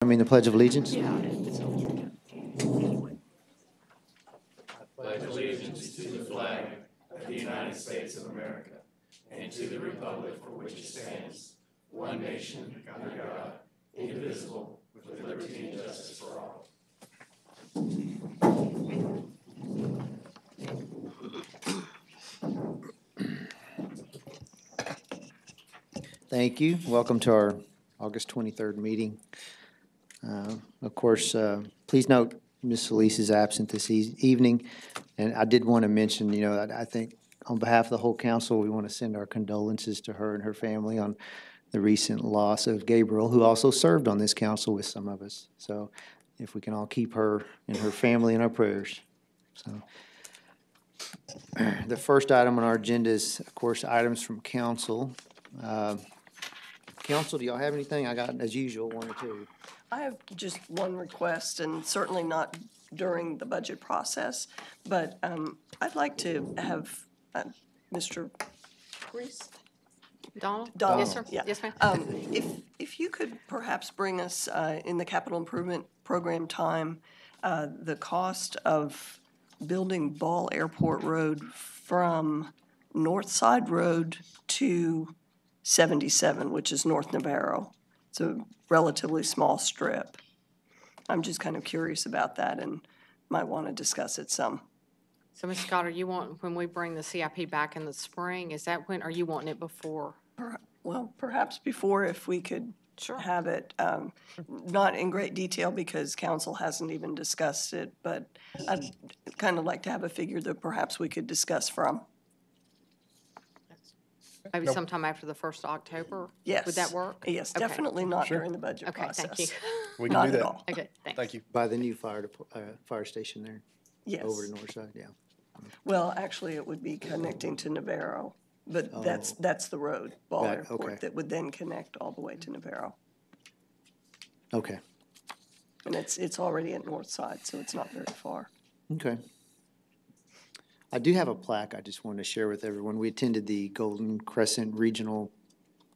The Pledge of Allegiance. Pledge allegiance to the flag of the United States of America and to the republic for which it stands, one nation, under God, indivisible, with liberty and justice for all. Thank you. Welcome to our August 23rd meeting. Of course, please note Ms. Solis is absent this evening. And I did want to mention, I think on behalf of the whole council, we want to send our condolences to her and her family on the recent loss of Gabriel, who also served on this council with some of us. So if we can all keep her and her family in our prayers. So the first item on our agenda is, of course, items from council. Council, do y'all have anything? I got, as usual, one or two. I have just one request, and certainly not during the budget process, but I'd like to have Mr. Priest? Donald? Donald, Yes, sir. yeah. Yes, ma'am. If you could perhaps bring us in the capital improvement program time, the cost of building Ball Airport Road from North Side Road to 77, which is North Navarro. It's a relatively small strip. I'm just kind of curious about that and might want to discuss it some. So, Ms. Scott, are you want, when we bring the CIP back in the spring, is that when, are you wanting it before? Well, perhaps before, if we could have it, not in great detail because council hasn't even discussed it, but I'd kind of like to have a figure that perhaps we could discuss from. Maybe sometime after the 1st of October? Yes. Would that work? Yes, Okay. definitely not during the budget Okay, process. thank you. We can Not do that. at all. Okay, thanks. Thank you. By the new fire station there, Yes. over to North Side, yeah. Well, actually, it would be connecting to Navarro, but that's the road, Ball Right, Airport, okay. that would then connect all the way to Navarro. Okay, And it's already at North Side, so it's not very far. okay. I do have a plaque I just wanted to share with everyone. We attended the Golden Crescent Regional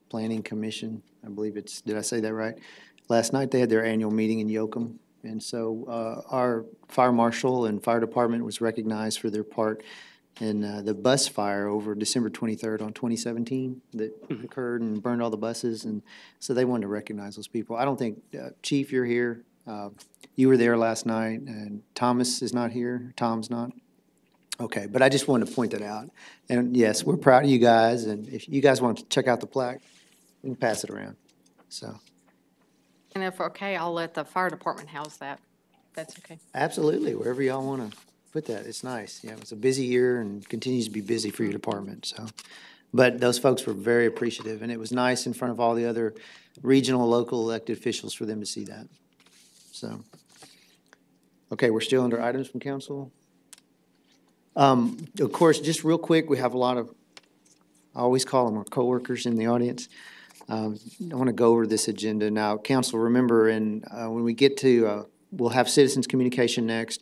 Planning Commission. I believe it's, did I say that right? Last night, they had their annual meeting in Yoakum. And so our fire marshal and fire department was recognized for their part in the bus fire over December 23rd on 2017 that occurred and burned all the buses. And so they wanted to recognize those people. I don't think, Chief, you're here. You were there last night, and Thomas is not here. Tom's not. Okay, but I just wanted to point that out. And yes, we're proud of you guys, and if you guys want to check out the plaque, we can pass it around, so. And if okay, I'll let the fire department house that. That's okay. Absolutely, wherever y'all want to put that, it's nice. Yeah, it's a busy year and continues to be busy for your department, so. But those folks were very appreciative, and it was nice in front of all the other regional, local elected officials for them to see that, so. Okay, we're still under items from council. Of course, just real quick, we have a lot of, I always call them our coworkers in the audience. I want to go over this agenda now. Council, remember, when we get to, we'll have citizens communication next.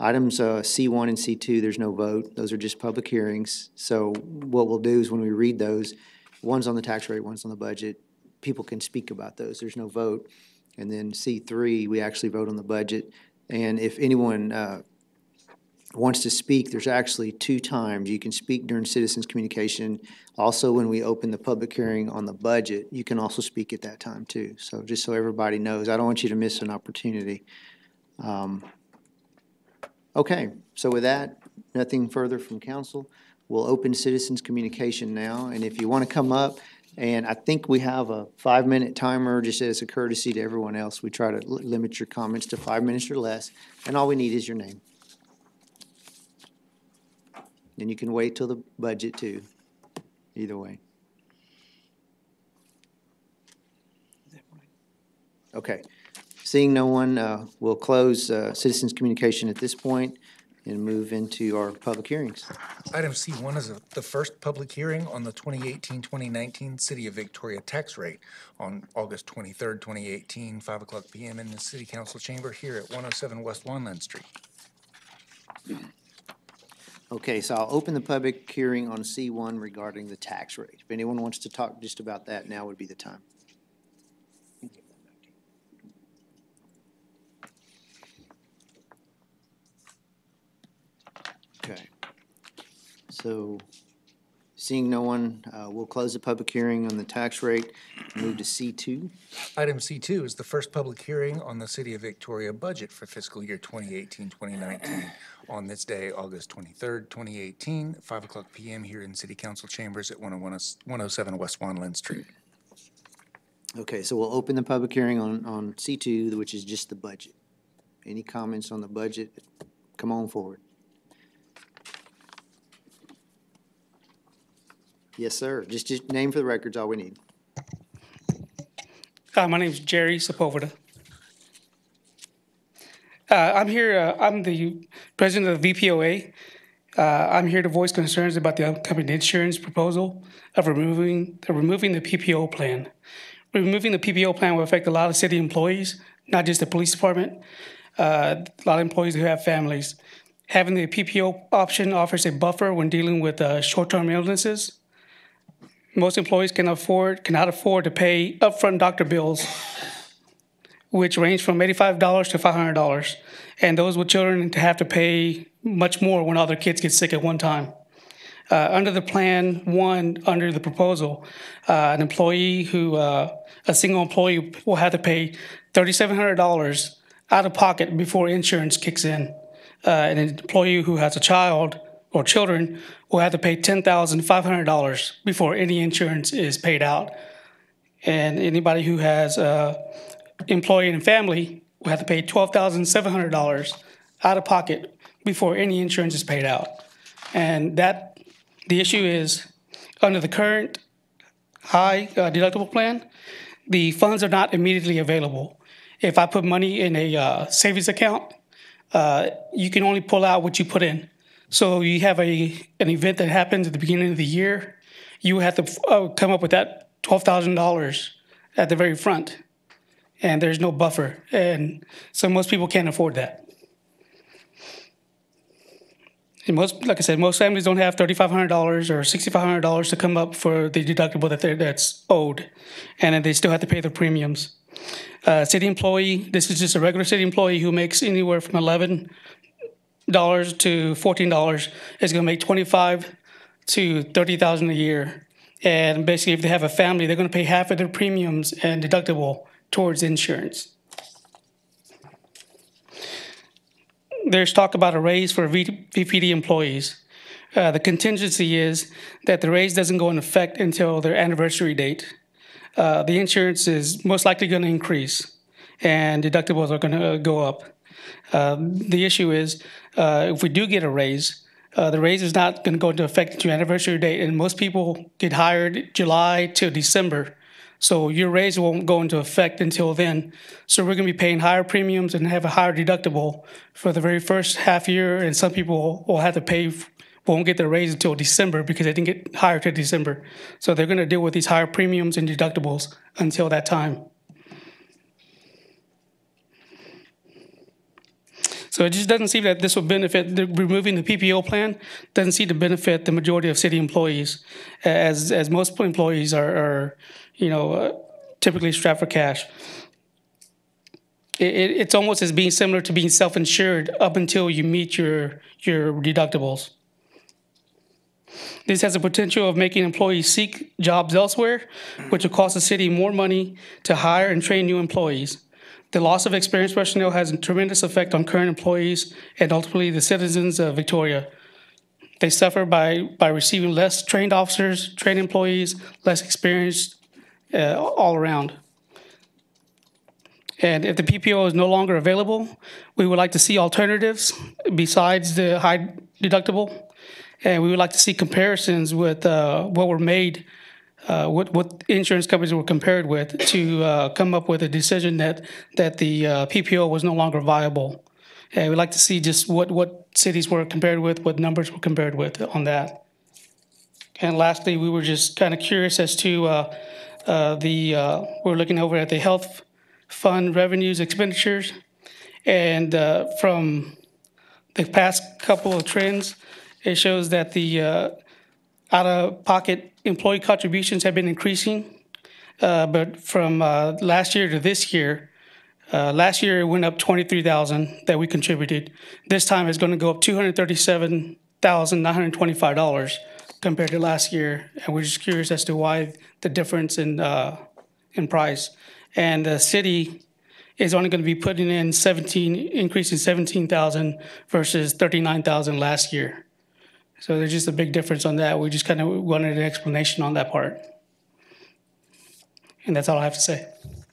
Items C1 and C2, there's no vote. Those are just public hearings. So what we'll do is when we read those, one's on the tax rate, one's on the budget, people can speak about those. There's no vote. And then C3, we actually vote on the budget. And if anyone wants to speak, there's actually 2 times. You can speak during citizens communication. Also, when we open the public hearing on the budget, you can also speak at that time too. So just so everybody knows, I don't want you to miss an opportunity. Okay, so with that, nothing further from council. We'll open citizens communication now, and if you want to come up, and I think we have a 5-minute timer, just as a courtesy to everyone else. We try to limit your comments to 5 minutes or less, and all we need is your name. And you can wait till the budget too, either way. Okay, seeing no one, we'll close citizens communication at this point and move into our public hearings. Item C1 is the first public hearing on the 2018-2019 City of Victoria tax rate on August 23rd, 2018, 5 o'clock p.m. in the City Council chamber here at 107 West Wanland Street. Okay, so I'll open the public hearing on C1 regarding the tax rate. If anyone wants to talk just about that, now would be the time. So seeing no one, we'll close the public hearing on the tax rate, move to C2. Item C2 is the first public hearing on the City of Victoria budget for fiscal year 2018-2019 on this day, August 23rd, 2018, 5 o'clock PM here in City Council Chambers at 107 West Wanland Street. Okay, so we'll open the public hearing on C2, which is just the budget. Any comments on the budget? Come on forward. Yes, sir. Just name for the records, all we need. My name is Jerry Sepulveda. I'm here, I'm the president of the VPOA. I'm here to voice concerns about the upcoming insurance proposal of removing the PPO plan. Removing the PPO plan will affect a lot of city employees, not just the police department, a lot of employees who have families. Having the PPO option offers a buffer when dealing with short-term illnesses. Most employees cannot afford to pay upfront doctor bills, which range from $85 to $500. And those with children have to pay much more when all their kids get sick at one time. Under the plan one, under the proposal, a single employee will have to pay $3,700 out of pocket before insurance kicks in. An employee who has a child or children will have to pay $10,500 before any insurance is paid out. And anybody who has employee and family will have to pay $12,700 out of pocket before any insurance is paid out. And the issue is, under the current high deductible plan, the funds are not immediately available. If I put money in a savings account, you can only pull out what you put in. So you have an event that happens at the beginning of the year, you have to come up with that $12,000 at the very front, and there's no buffer. And so most people can't afford that. And like I said, most families don't have $3,500 or $6,500 to come up for the deductible that's owed, and then they still have to pay the premiums. City employee, this is just a regular city employee who makes anywhere from $11 to $14 is going to make $25,000 to $30,000 a year. And basically, if they have a family, they're going to pay half of their premiums and deductible towards insurance. There's talk about a raise for VPD employees. The contingency is that the raise doesn't go into effect until their anniversary date. The insurance is most likely going to increase, and deductibles are going to go up. The issue is, if we do get a raise, the raise is not going to go into effect until your anniversary date, and most people get hired July to December. So your raise won't go into effect until then. So we're going to be paying higher premiums and have a higher deductible for the very first half year, and some people will have to won't get their raise until December because they didn't get hired to December. So they're going to deal with these higher premiums and deductibles until that time. So it just doesn't seem that this will benefit, removing the PPO plan doesn't seem to benefit the majority of city employees, as most employees are typically strapped for cash. It's almost as being similar to being self-insured up until you meet your deductibles. This has the potential of making employees seek jobs elsewhere, which will cost the city more money to hire and train new employees. The loss of experienced personnel has a tremendous effect on current employees and ultimately the citizens of Victoria. They suffer by receiving less trained officers, trained employees, less experienced all around. And if the PPO is no longer available, we would like to see alternatives besides the high deductible. And we would like to see comparisons with what were made, what insurance companies were compared with to come up with a decision that the PPO was no longer viable. And we'd like to see just what cities were compared with, what numbers were compared with on that. And lastly, we were just kind of curious as to we're looking over at the health fund revenues, expenditures, and from the past couple of trends, it shows that the out-of-pocket employee contributions have been increasing, but from last year to this year, last year it went up $23,000 that we contributed. This time it's going to go up $237 $1,925 compared to last year. And we're just curious as to why the difference in price. And the city is only going to be putting in increasing 17,000 versus 39,000 last year. So there's just a big difference on that. We just kind of wanted an explanation on that part. And that's all I have to say.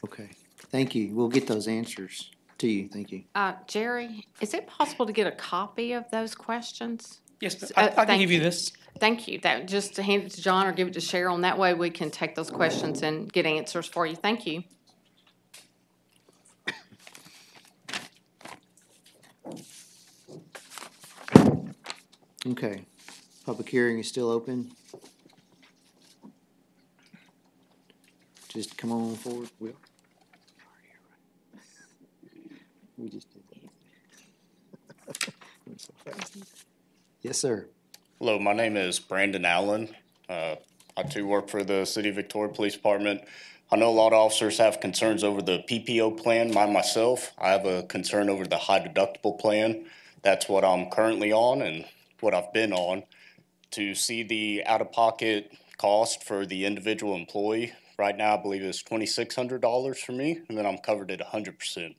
Okay, thank you. We'll get those answers to you. Thank you. Jerry, is it possible to get a copy of those questions? Yes, I can thank give you you. this. Thank you. That, just to hand it to John or give it to Cheryl, and that way we can take those questions and get answers for you. Thank you. Okay, public hearing is still open. Just come on forward, Will. We just did that. Yes, sir. Hello, my name is Brandon Allen. I too work for the City of Victoria Police Department. I know a lot of officers have concerns over the PPO plan. Myself, I have a concern over the high deductible plan. That's what I'm currently on and what I've been on. To see the out-of-pocket cost for the individual employee, right now I believe it's $2,600 for me, and then I'm covered at 100%.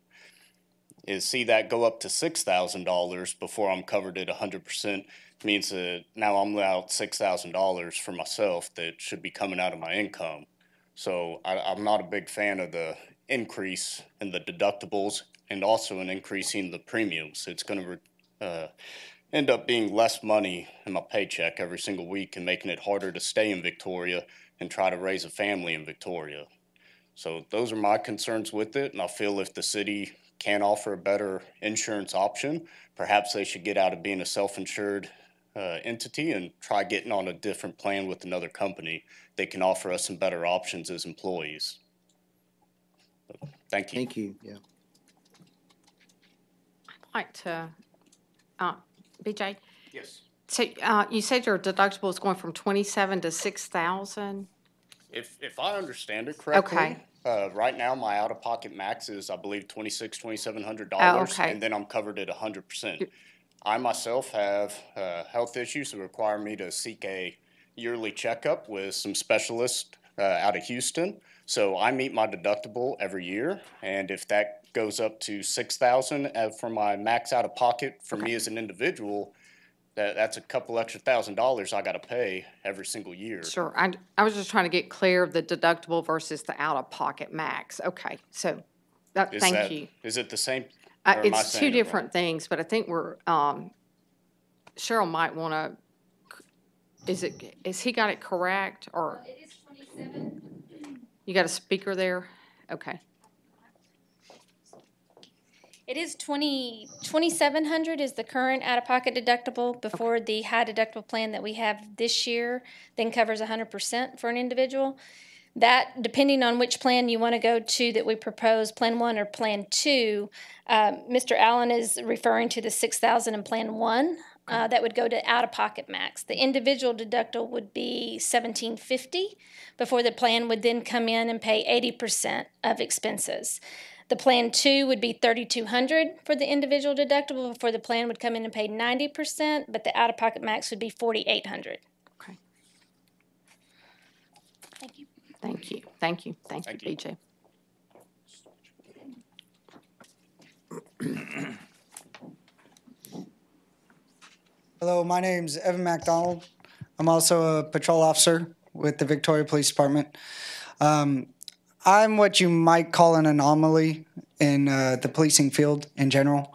Is see that go up to $6,000 before I'm covered at 100% means that now I'm out $6,000 for myself that should be coming out of my income. So I'm not a big fan of the increase in the deductibles and also in increasing the premiums. It's going to end up being less money in my paycheck every single week and making it harder to stay in Victoria and try to raise a family in Victoria. So those are my concerns with it, and I feel if the city can offer a better insurance option, perhaps they should get out of being a self-insured entity and try getting on a different plan with another company. They can offer us some better options as employees. Thank you. Thank you, yeah. I'd like to, BJ, Yes. so you said your deductible is going from 27 to 6,000? If I understand it correctly, Okay. right now my out-of-pocket max is, I believe, $2,700, Oh, okay. and then I'm covered at 100%. I myself have health issues that require me to seek a yearly checkup with some specialists out of Houston. So I meet my deductible every year, and if that goes up to $6,000 for my max out-of-pocket for me as an individual, that's a couple extra $1,000s I got to pay every single year. Sure. I was just trying to get clear of the deductible versus the out-of-pocket max. Okay, so thank you. Is it the same? Or am I It's saying two it wrong? different things, but I think Cheryl might want to, is he got it correct, or? It is 27. You got a speaker there? Okay. It is 2,700 is the current out-of-pocket deductible before the high deductible plan that we have this year, then covers 100% for an individual. That, depending on which plan you want to go to that we propose, Plan 1 or Plan 2, Mr. Allen is referring to the 6,000 in Plan 1. That would go to out-of-pocket max. The individual deductible would be $1,750 before the plan would then come in and pay 80% of expenses. The Plan 2 would be $3,200 for the individual deductible before the plan would come in and pay 90%, but the out-of-pocket max would be $4,800. Okay. Thank you. Thank you. Thank you. Thank Thank you, you. BJ. Hello, my name's Evan MacDonald. I'm also a patrol officer with the Victoria Police Department. I'm what you might call an anomaly in the policing field in general.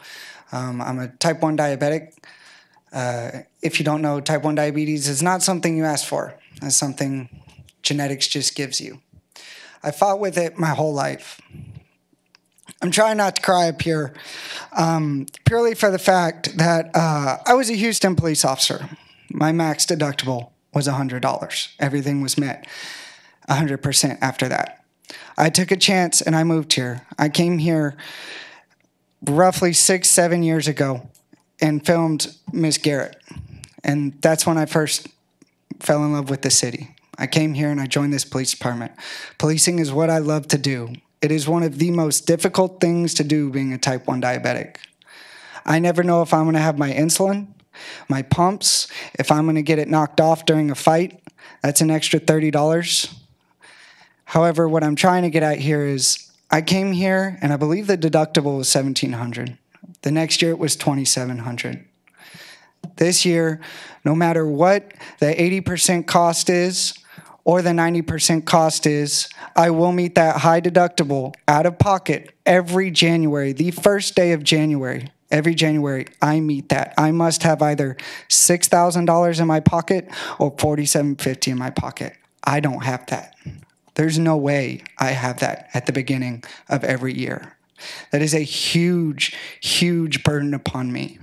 I'm a type 1 diabetic. If you don't know, type 1 diabetes is not something you ask for. It's something genetics just gives you. I fought with it my whole life. I'm trying not to cry up here, purely for the fact that I was a Houston police officer. My max deductible was $100. Everything was met 100% after that. I took a chance and I moved here. I came here roughly 6-7 years ago and filmed Miss Garrett. And that's when I first fell in love with the city. I came here and I joined this police department. Policing is what I love to do. It is one of the most difficult things to do being a type 1 diabetic. I never know if I'm going to have my insulin. My pumps, if I'm going to get it knocked off during a fight, that's an extra $30. However, what I'm trying to get at here is I came here and I believe the deductible was $1,700. The next year it was $2,700. This year, no matter what the 80% cost is or the 90% cost is, I will meet that high deductible out of pocket every January, the first day of January. Every January, I meet that. I must have either $6,000 in my pocket or $4,750 in my pocket. I don't have that. There's no way I have that at the beginning of every year. That is a huge, huge burden upon me.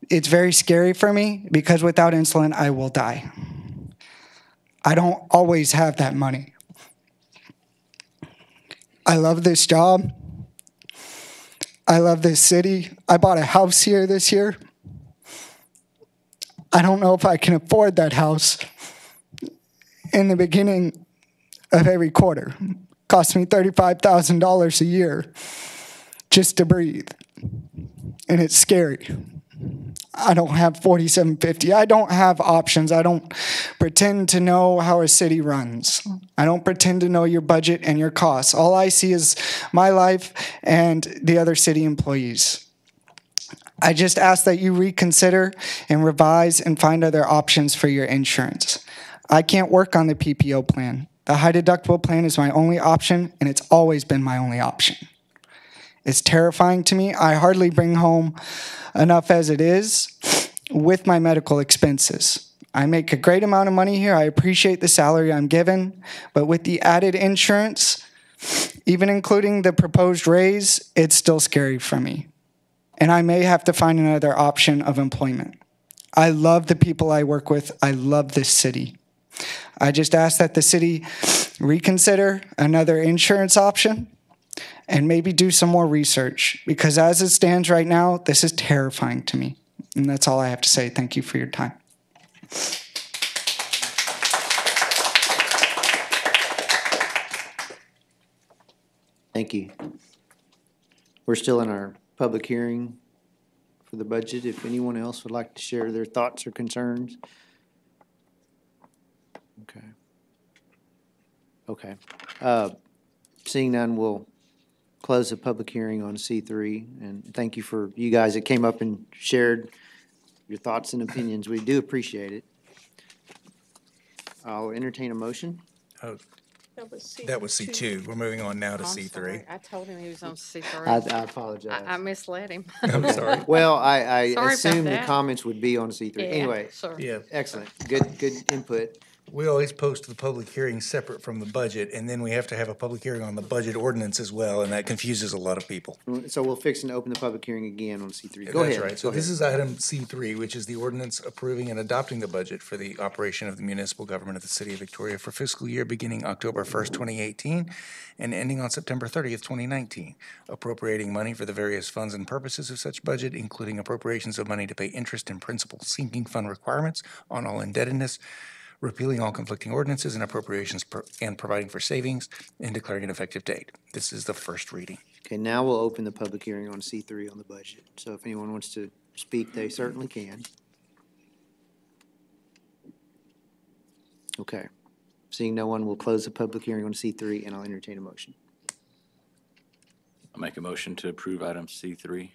It's very scary for me because without insulin, I will die. I don't always have that money. I love this job. I love this city. I bought a house here this year. I don't know if I can afford that house in the beginning of every quarter. It costs me $35,000 a year just to breathe. And it's scary. I don't have $4,750. I don't have options. I don't pretend to know how a city runs. I don't pretend to know your budget and your costs. All I see is my life and the other city employees. I just ask that you reconsider and revise and find other options for your insurance. I can't work on the PPO plan. The high deductible plan is my only option, and it's always been my only option. It's terrifying to me. I hardly bring home enough as it is with my medical expenses. I make a great amount of money here. I appreciate the salary I'm given, but with the added insurance, even including the proposed raise, it's still scary for me. And I may have to find another option of employment. I love the people I work with. I love this city. I just ask that the city reconsider another insurance option and maybe do some more research, because as it stands right now, this is terrifying to me. And that's all I have to say. Thank you for your time. Thank you. We're still in our public hearing for the budget. If anyone else would like to share their thoughts or concerns. Okay. Okay. Seeing none, we'll close the public hearing on C3. And thank you for you guys that came up and shared your thoughts and opinions. We do appreciate it. I'll entertain a motion. Oh, that was C2. We're moving on now to I'm C3. sorry. I told him he was on C3. I apologize. I misled him. I'm sorry. Well, I Sorry about assumed the that. comments would be on C3. Yeah, Anyway, sure. Yeah. excellent. Good input. We always post the public hearing separate from the budget, and then we have to have a public hearing on the budget ordinance as well, and that confuses a lot of people. So we'll fix and open the public hearing again on C3. Go ahead. That's right. So this is item C3, which is the ordinance approving and adopting the budget for the operation of the municipal government of the city of Victoria for fiscal year beginning October 1st, 2018, and ending on September 30th, 2019, appropriating money for the various funds and purposes of such budget, including appropriations of money to pay interest and principal sinking fund requirements on all indebtedness, repealing all conflicting ordinances and appropriations and providing for savings, and declaring an effective date. This is the first reading. Okay, now we'll open the public hearing on C3 on the budget. So if anyone wants to speak, they certainly can. Okay. Seeing no one, we'll close the public hearing on C3, and I'll entertain a motion. I'll make a motion to approve item C3.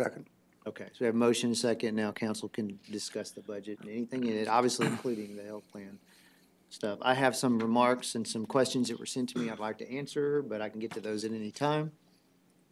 Second. Okay, so we have motion second. Now council can discuss the budget and anything in it, obviously including the health plan stuff. I have some remarks and some questions that were sent to me I'd like to answer, but I can get to those at any time.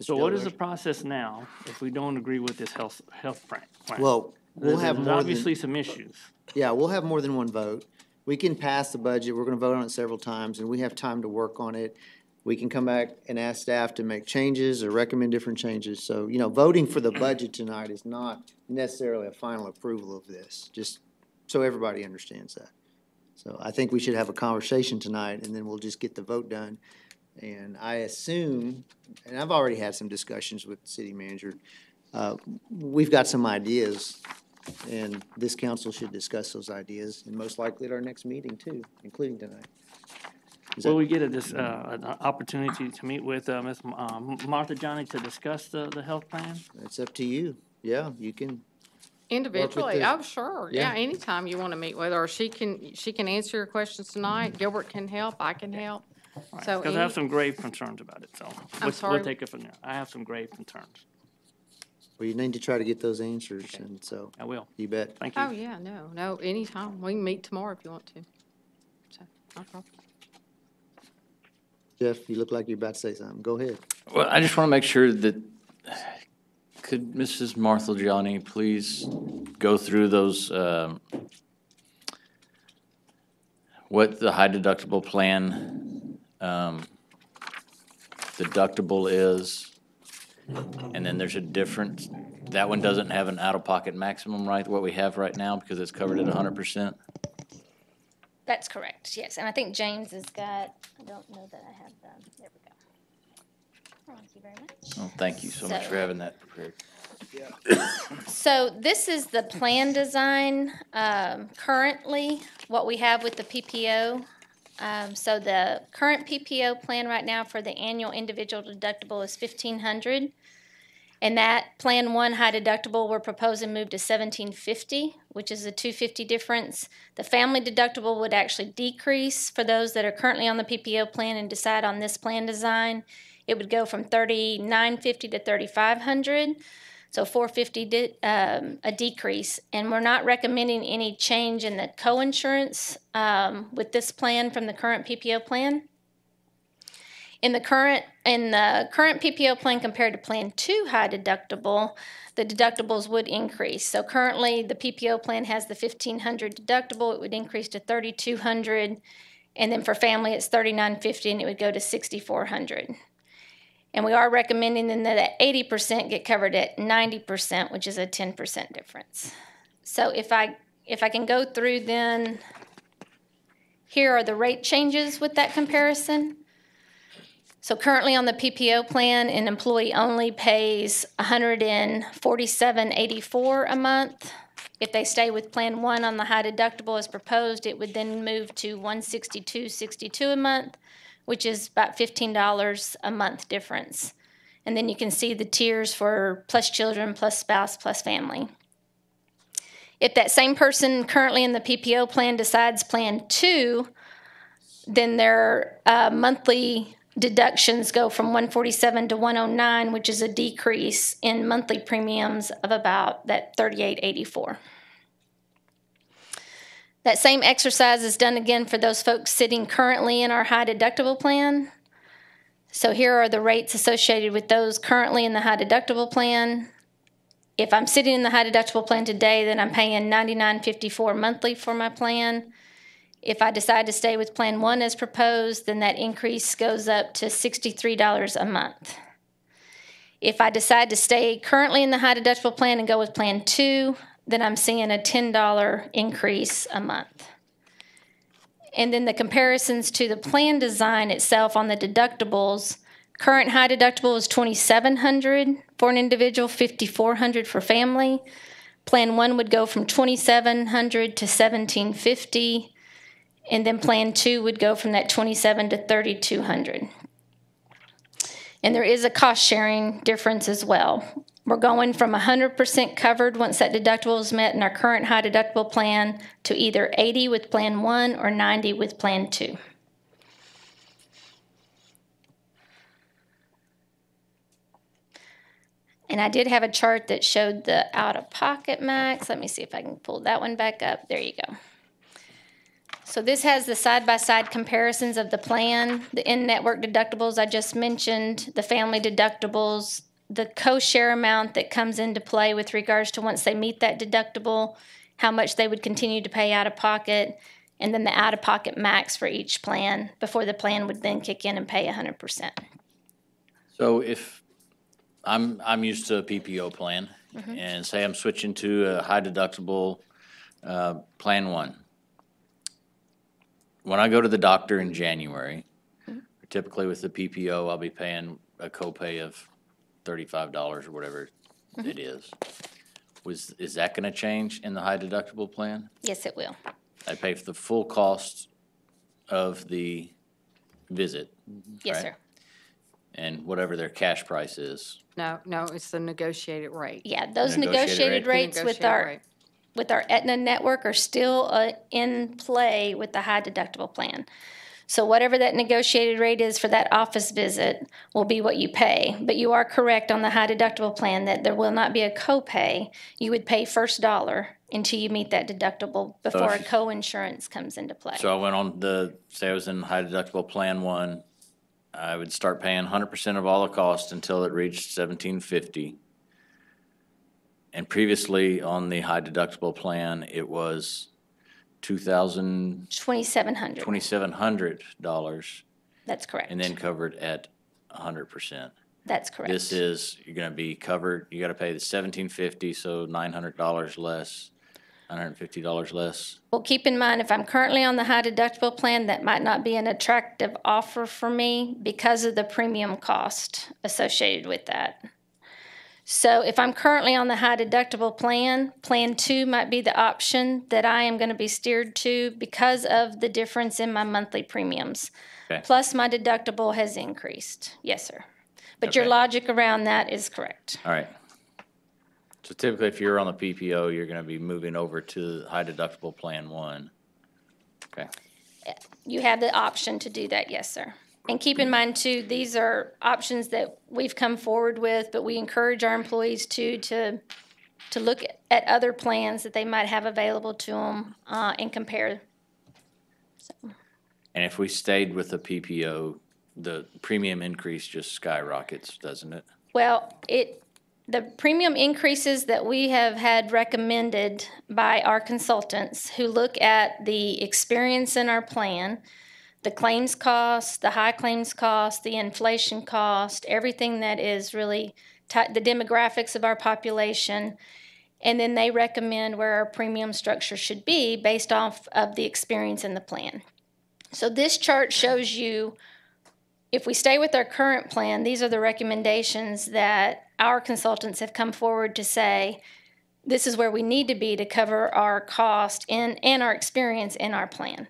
So what is the process now if we don't agree with this health plan? Well, we'll have There's more obviously than, some issues. yeah, we'll have more than one vote. We can pass the budget. We're gonna vote on it several times, and we have time to work on it. We can come back and ask staff to make changes or recommend different changes. So, you know, voting for the budget tonight is not necessarily a final approval of this, just so everybody understands that. So I think we should have a conversation tonight, and then we'll just get the vote done. And I assume, and I've already had some discussions with the city manager, we've got some ideas, and this council should discuss those ideas, and most likely at our next meeting too, including tonight. Will we get an opportunity to meet with Ms. Martha Johnny to discuss the health plan? It's up to you. Yeah, you can. Individually, the- oh, sure, Yeah. yeah, anytime you want to meet with her, she can answer your questions tonight, Gilbert can help, I can help. So Because I have some grave concerns about it, so sorry? we'll take it from there. I have some grave concerns. Well, you need to try to get those answers, and so, I will. you bet. Thank you. Oh, yeah, no, anytime, we can meet tomorrow if you want to. So, no problem. Jeff, you look like you're about to say something. Go ahead. Well, I just want to make sure that, could Mrs. Marthagiani please go through those, what the high deductible plan deductible is? And then there's a difference, that one doesn't have an out-of-pocket maximum, right, what we have right now, because it's covered at 100%? That's correct, yes. And I think James has got, I don't know that I have them. There we go. Thank you very much. Oh, thank you so much for having that prepared. So this is the plan design, currently, what we have with the PPO. So the current PPO plan right now for the annual individual deductible is $1,500. And that Plan 1 high deductible, we're proposing move to $1,750, which is a $250 difference. The family deductible would actually decrease for those that are currently on the PPO plan and decide on this plan design. It would go from $3,950 to $3,500, so $450 a decrease. And we're not recommending any change in the coinsurance with this plan from the current PPO plan. In the current PPO plan compared to Plan 2 high deductible, the deductibles would increase. So currently, the PPO plan has the $1,500 deductible. It would increase to $3,200, and then for family, it's $3,950, and it would go to $6,400. And we are recommending then that 80% get covered at 90%, which is a 10% difference. So if I can go through then, here are the rate changes with that comparison. So currently on the PPO plan, an employee only pays $147.84 a month. If they stay with Plan 1 on the high deductible as proposed, it would then move to $162.62 a month, which is about $15 a month difference. And then you can see the tiers for plus children, plus spouse, plus family. If that same person currently in the PPO plan decides Plan 2, then their monthly deductions go from $147 to $109, which is a decrease in monthly premiums of about that $38.84. That same exercise is done again for those folks sitting currently in our high deductible plan. So here are the rates associated with those currently in the high deductible plan. If I'm sitting in the high deductible plan today, then I'm paying $99.54 monthly for my plan. If I decide to stay with Plan 1 as proposed, then that increase goes up to $63 a month. If I decide to stay currently in the high deductible plan and go with Plan 2, then I'm seeing a $10 increase a month. And then the comparisons to the plan design itself on the deductibles, current high deductible is $2,700 for an individual, $5,400 for family. Plan 1 would go from $2,700 to $1,750. And then Plan 2 would go from that $2,700 to $3,200. And there is a cost-sharing difference as well. We're going from 100% covered once that deductible is met in our current high deductible plan to either 80 with Plan 1 or 90 with Plan 2. And I did have a chart that showed the out-of-pocket max. Let me see if I can pull that one back up. There you go. So this has the side-by-side comparisons of the plan, the in-network deductibles I just mentioned, the family deductibles, the co-share amount that comes into play with regards to once they meet that deductible, how much they would continue to pay out of pocket, and then the out-of-pocket max for each plan before the plan would then kick in and pay 100%. So if I'm used to a PPO plan, and say I'm switching to a high deductible Plan 1. When I go to the doctor in January, typically with the PPO, I'll be paying a copay of $35 or whatever it is. Is that going to change in the high deductible plan? Yes, it will. I pay for the full cost of the visit. Yes, right? sir. and whatever their cash price is. No, it's the negotiated rate. Yeah, those Negotiated negotiated rate? rates Negotiated with our Aetna network are still in play with the high deductible plan. So whatever that negotiated rate is for that office visit will be what you pay. But you are correct on the high deductible plan that there will not be a copay. You would pay first dollar until you meet that deductible before a co-insurance comes into play. So I went on say I was in high deductible plan 1, I would start paying 100% of all the cost until it reached $1,750. And previously on the high deductible plan, it was $2,700. $2,700, That's correct. and then covered at 100%. That's correct. This is, you're gonna be covered, you gotta pay the $1,750, so $900 less, $950 less. Well, keep in mind, if I'm currently on the high deductible plan, that might not be an attractive offer for me because of the premium cost associated with that. So if I'm currently on the high deductible plan, Plan 2 might be the option that I am going to be steered to because of the difference in my monthly premiums. Okay. Plus, my deductible has increased. Yes, sir. But your Okay. logic around that is correct. All right. So typically, if you're on the PPO, you're gonna be moving over to high deductible plan 1. Okay. You have the option to do that, yes, sir. And keep in mind, too, these are options that we've come forward with, but we encourage our employees, too, to look at other plans that they might have available to them and compare. So, And if we stayed with the PPO, the premium increase just skyrockets, doesn't it? well, the premium increases that we have had recommended by our consultants who look at the experience in our plan, the claims cost, the high claims cost, the inflation cost, everything that is really the demographics of our population, and then they recommend where our premium structure should be based off of the experience in the plan. So this chart shows you, if we stay with our current plan, these are the recommendations that our consultants have come forward to say, this is where we need to be to cover our cost and our experience in our plan.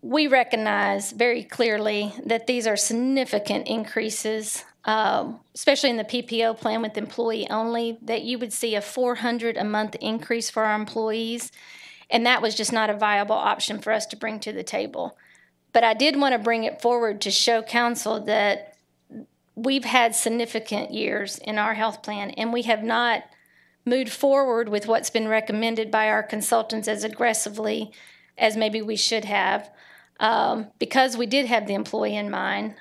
We recognize very clearly that these are significant increases, especially in the PPO plan with employee only, that you would see a $400 a month increase for our employees, and that was just not a viable option for us to bring to the table. But I did want to bring it forward to show council that we've had significant years in our health plan, and we have not moved forward with what's been recommended by our consultants as aggressively as maybe we should have. Because we did have the employee in mind.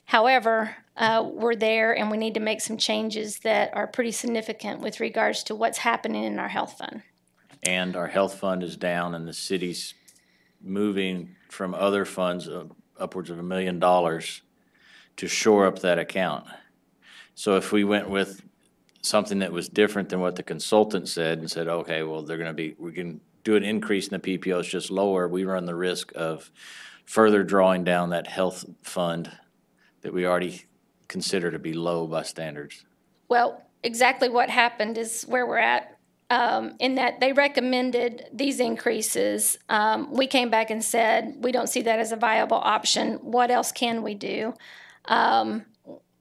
However, we're there and we need to make some changes that are pretty significant with regards to what's happening in our health fund. And our health fund is down, and the city's moving from other funds upwards of $1 million to shore up that account. So if we went with something that was different than what the consultant said and said, okay, well, we can do an increase in the PPO, it's just lower, we run the risk of further drawing down that health fund that we already consider to be low by standards. Well, exactly what happened is where we're at, in that they recommended these increases. We came back and said, we don't see that as a viable option. What else can we do?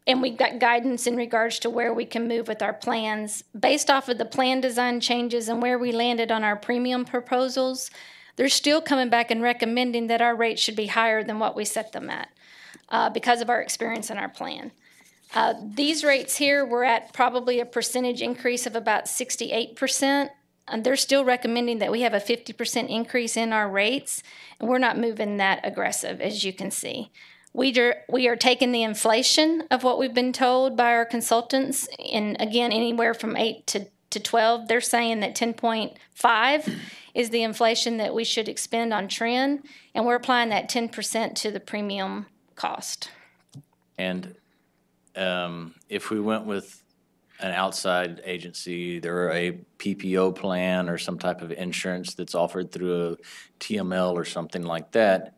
And we got guidance in regards to where we can move with our plans. Based off of the plan design changes and where we landed on our premium proposals, they're still coming back and recommending that our rates should be higher than what we set them at because of our experience in our plan. These rates here, we're at probably a percentage increase of about 68%. And they're still recommending that we have a 50% increase in our rates, and we're not moving that aggressive, as you can see. We are taking the inflation of what we've been told by our consultants, and again, anywhere from 8 to 12. They're saying that 10.5 is the inflation that we should expend on trend, and we're applying that 10% to the premium cost. And if we went with an outside agency, either a PPO plan or some type of insurance that's offered through a TML or something like that,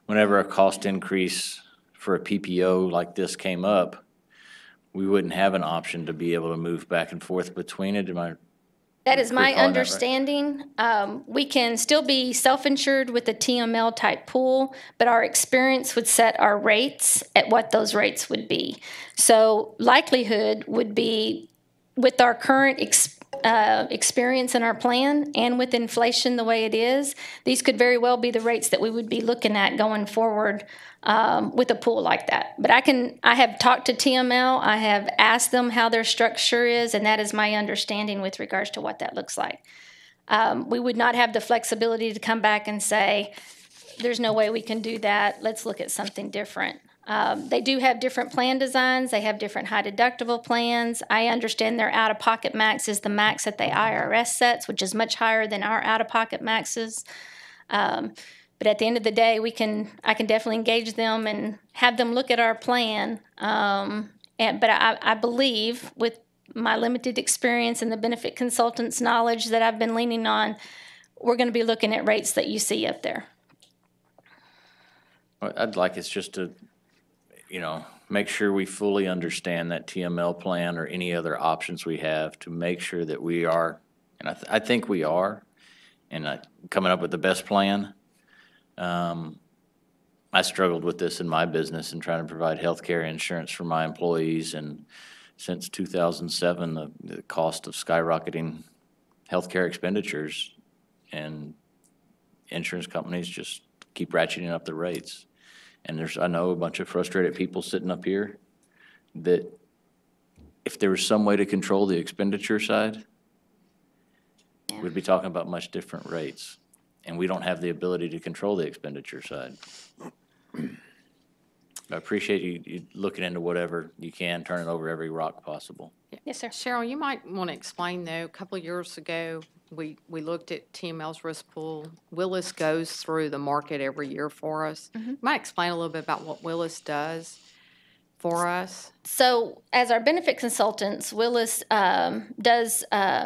whenever a cost increase for a PPO like this came up, we wouldn't have an option to be able to move back and forth between it. Am I That is my calling that right? understanding. We can still be self-insured with a TML type pool, but our experience would set our rates at what those rates would be. So likelihood would be with our current experience in our plan and with inflation the way it is, these could very well be the rates that we would be looking at going forward with a pool like that. But I have talked to TML, I have asked them how their structure is, and that is my understanding with regards to what that looks like. We would not have the flexibility to come back and say, there's no way we can do that, let's look at something different. They do have different plan designs. They have different high deductible plans. I understand their out-of-pocket max is the max that the IRS sets, which is much higher than our out-of-pocket maxes. But at the end of the day, I can definitely engage them and have them look at our plan. But I believe with my limited experience and the benefit consultant's knowledge that I've been leaning on, we're going to be looking at rates that you see up there. I'd like us just to, make sure we fully understand that TML plan or any other options we have to make sure that we are, and I think we are, and coming up with the best plan. I struggled with this in my business and trying to provide health care insurance for my employees, and since 2007, the cost of skyrocketing health care expenditures, and insurance companies just keep ratcheting up the rates. And I know a bunch of frustrated people sitting up here that if there was some way to control the expenditure side, we'd be talking about much different rates. And we don't have the ability to control the expenditure side. I appreciate you looking into whatever you can, turning over every rock possible. Yes, sir. Cheryl, you might want to explain, though, a couple of years ago, we looked at TML's risk pool. Willis goes through the market every year for us. Mm-hmm. You might explain a little bit about what Willis does for us? So as our benefit consultants, Willis does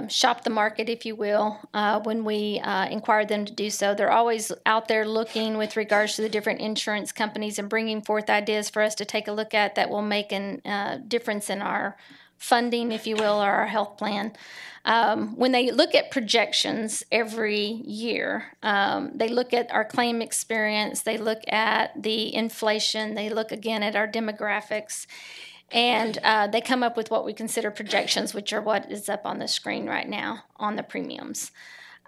shop the market, if you will, when we inquire them to do so. They're always out there looking with regards to the different insurance companies and bringing forth ideas for us to take a look at that will make a difference in our funding, if you will, or our health plan. When they look at projections every year, they look at our claim experience, they look at the inflation, they look again at our demographics, and they come up with what we consider projections, which are what is up on the screen right now on the premiums.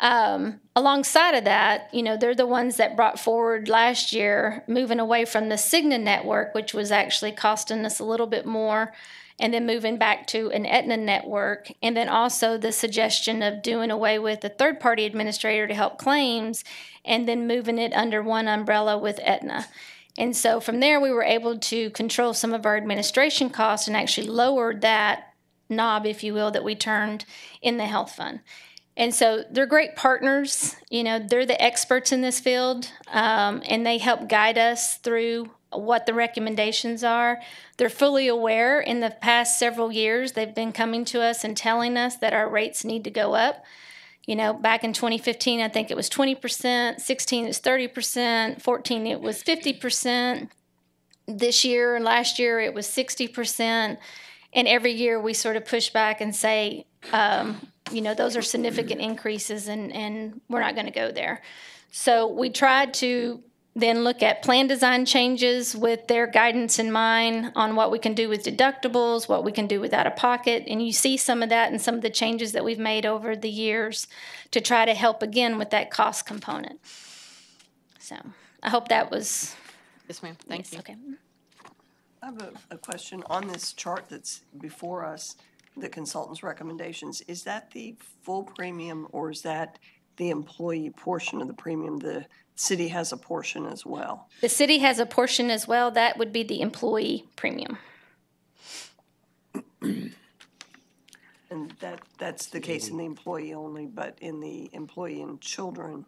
Alongside of that, they're the ones that brought forward last year moving away from the Cigna network, which was actually costing us a little bit more, and then moving back to an Aetna network, and then also the suggestion of doing away with a third-party administrator to help claims, and then moving it under one umbrella with Aetna. And so from there, we were able to control some of our administration costs and actually lowered that knob, if you will, that we turned in the health fund. And so they're great partners. They're the experts in this field, and they help guide us through what the recommendations are. They're fully aware. In the past several years, they've been coming to us and telling us that our rates need to go up. Back in 2015, I think it was 20%, 16 it was 30%, 14 it was 50%. This year and last year it was 60%. And every year we sort of push back and say, those are significant increases and we're not going to go there. So we tried to then look at plan design changes with their guidance in mind on what we can do with deductibles, what we can do with out-of-pocket. And you see some of that in some of the changes that we've made over the years to try to help, again, with that cost component. So I hope that was... Yes, ma'am. Thank you. Okay. I have a question on this chart that's before us, the consultant's recommendations. Is that the full premium or is that the employee portion of the premium? The city has a portion as well. The city has a portion as well. That would be the employee premium. And that's the case in the employee only, but in the employee and children.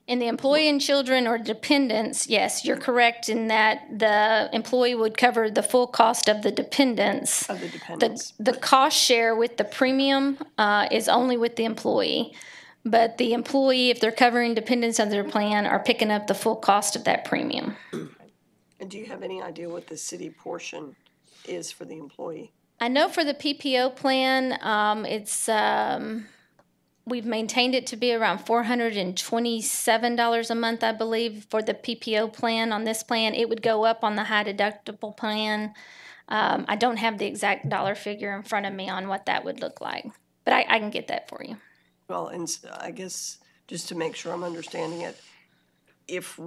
In the employee and children or dependents, yes, you're correct in that the employee would cover the full cost of the dependents. Of the dependents. The cost share with the premium is only with the employee. But the employee, if they're covering dependents under their plan, are picking up the full cost of that premium. And do you have any idea what the city portion is for the employee? I know for the PPO plan, it's we've maintained it to be around $427 a month, I believe, for the PPO plan. On this plan, it would go up on the high deductible plan. I don't have the exact dollar figure in front of me on what that would look like, but I can get that for you. Well, and I guess, just to make sure I'm understanding it, if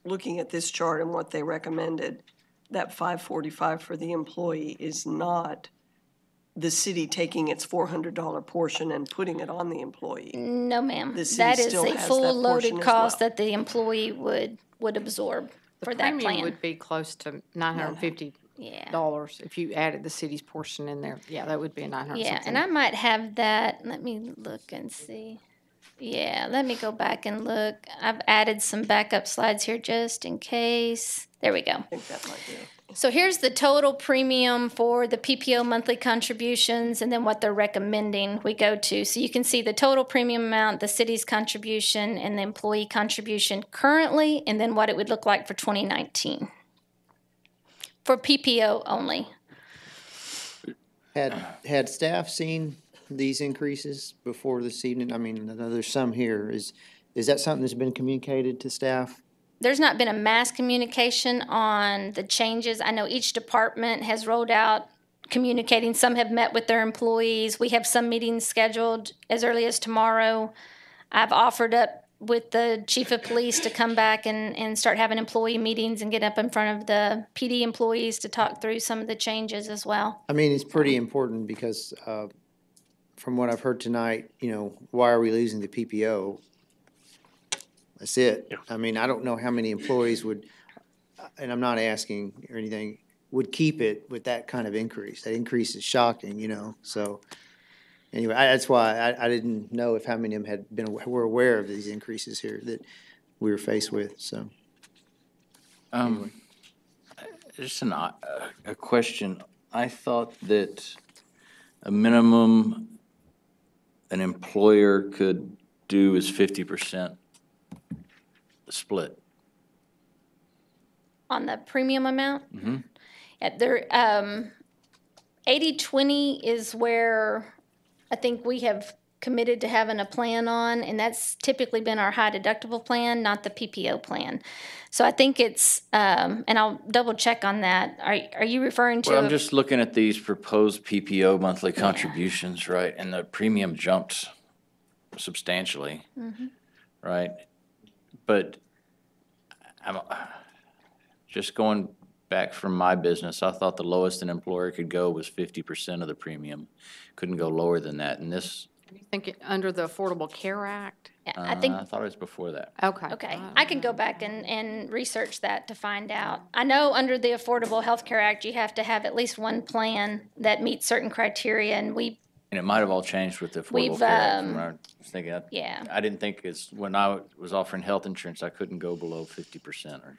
looking at this chart and what they recommended, that $545 for the employee is not the city taking its $400 portion and putting it on the employee. No, ma'am. The city That is still a has that full portion loaded as cost well. that the employee would absorb for that Premium plan. would be close to $950 Yeah. if you added the city's portion in there. Yeah, that would be a 900 Yeah, something. and I might have that. Let me look and see. Yeah, let me go back and look. I've added some backup slides here just in case. There we go. I think that might be it. So here's the total premium for the PPO monthly contributions and then what they're recommending we go to. So you can see the total premium amount, the city's contribution, and the employee contribution currently, and then what it would look like for 2019. For PPO only. Had staff seen these increases before this evening? I mean, I know there's some here. Is that something that's been communicated to staff? There's not been a mass communication on the changes. I know each department has rolled out communicating. Some have met with their employees. We have some meetings scheduled as early as tomorrow. I've offered up with the chief of police to come back and start having employee meetings and get up in front of the PD employees to talk through some of the changes as well. I mean, it's pretty important because from what I've heard tonight, why are we losing the PPO? That's it. Yeah. I mean, I don't know how many employees would, and I'm not asking or anything, would keep it with that kind of increase. That increase is shocking, so. Anyway, that's why I didn't know if how many of them were aware of these increases here that we were faced with, so. Anyway. Just a question. I thought that a minimum an employer could do is 50% split. On the premium amount? Mm-hmm. Yeah, 80/20 is where I think we have committed to having a plan on, and that's typically been our high deductible plan, not the PPO plan. So I think it's, and I'll double check on that. Are you referring to? Well, I'm just looking at these proposed PPO monthly contributions, right? And the premium jumped substantially, right? But I'm just going back from my business, I thought the lowest an employer could go was 50% of the premium. Couldn't go lower than that. And this, You think under the Affordable Care Act? Yeah, I think. I thought it was before that. Okay. Okay, I can go back and research that to find out. I know under the Affordable Health Care Act, you have to have at least one plan that meets certain criteria, and And it might have all changed with the We've, Affordable Care Act from what I was thinking. yeah. I didn't think when I was offering health insurance, I couldn't go below 50% or.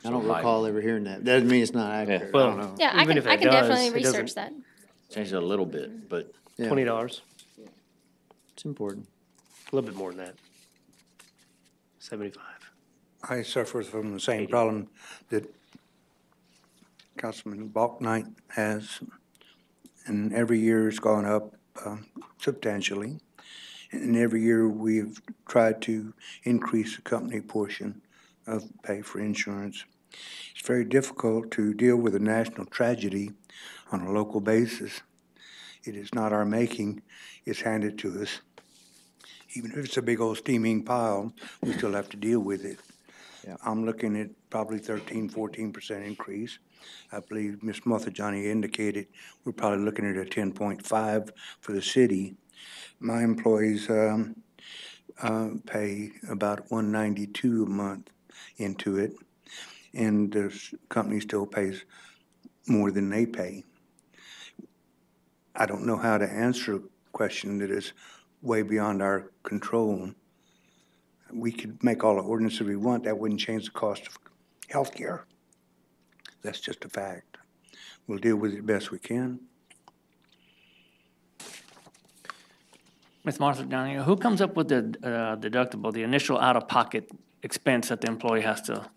I don't recall ever hearing that. Doesn't mean it's not accurate. Well, I don't know. Yeah, I Even if can it does, definitely it research doesn't- that. Changed it a little bit, but Yeah, $20, it's important. a little bit more than that. 75. I suffer from the same problem that Councilman Balknight has, and every year it's gone up substantially. And every year we've tried to increase the company portion of pay for insurance. It's very difficult to deal with a national tragedy on a local basis. It is not our making, it's handed to us. Even if it's a big old steaming pile, we still have to deal with it. Yeah. I'm looking at probably 13-14% increase. I believe Ms. Johnny indicated we're probably looking at a 10.5 for the city. My employees pay about $192 a month into it, and the company still pays more than they pay. I don't know how to answer a question that is way beyond our control. We could make all the ordinances we want, that wouldn't change the cost of health care. That's just a fact. We'll deal with it best we can. Ms. Martha Johnny, who comes up with the deductible, the initial out-of-pocket expense that the employee has to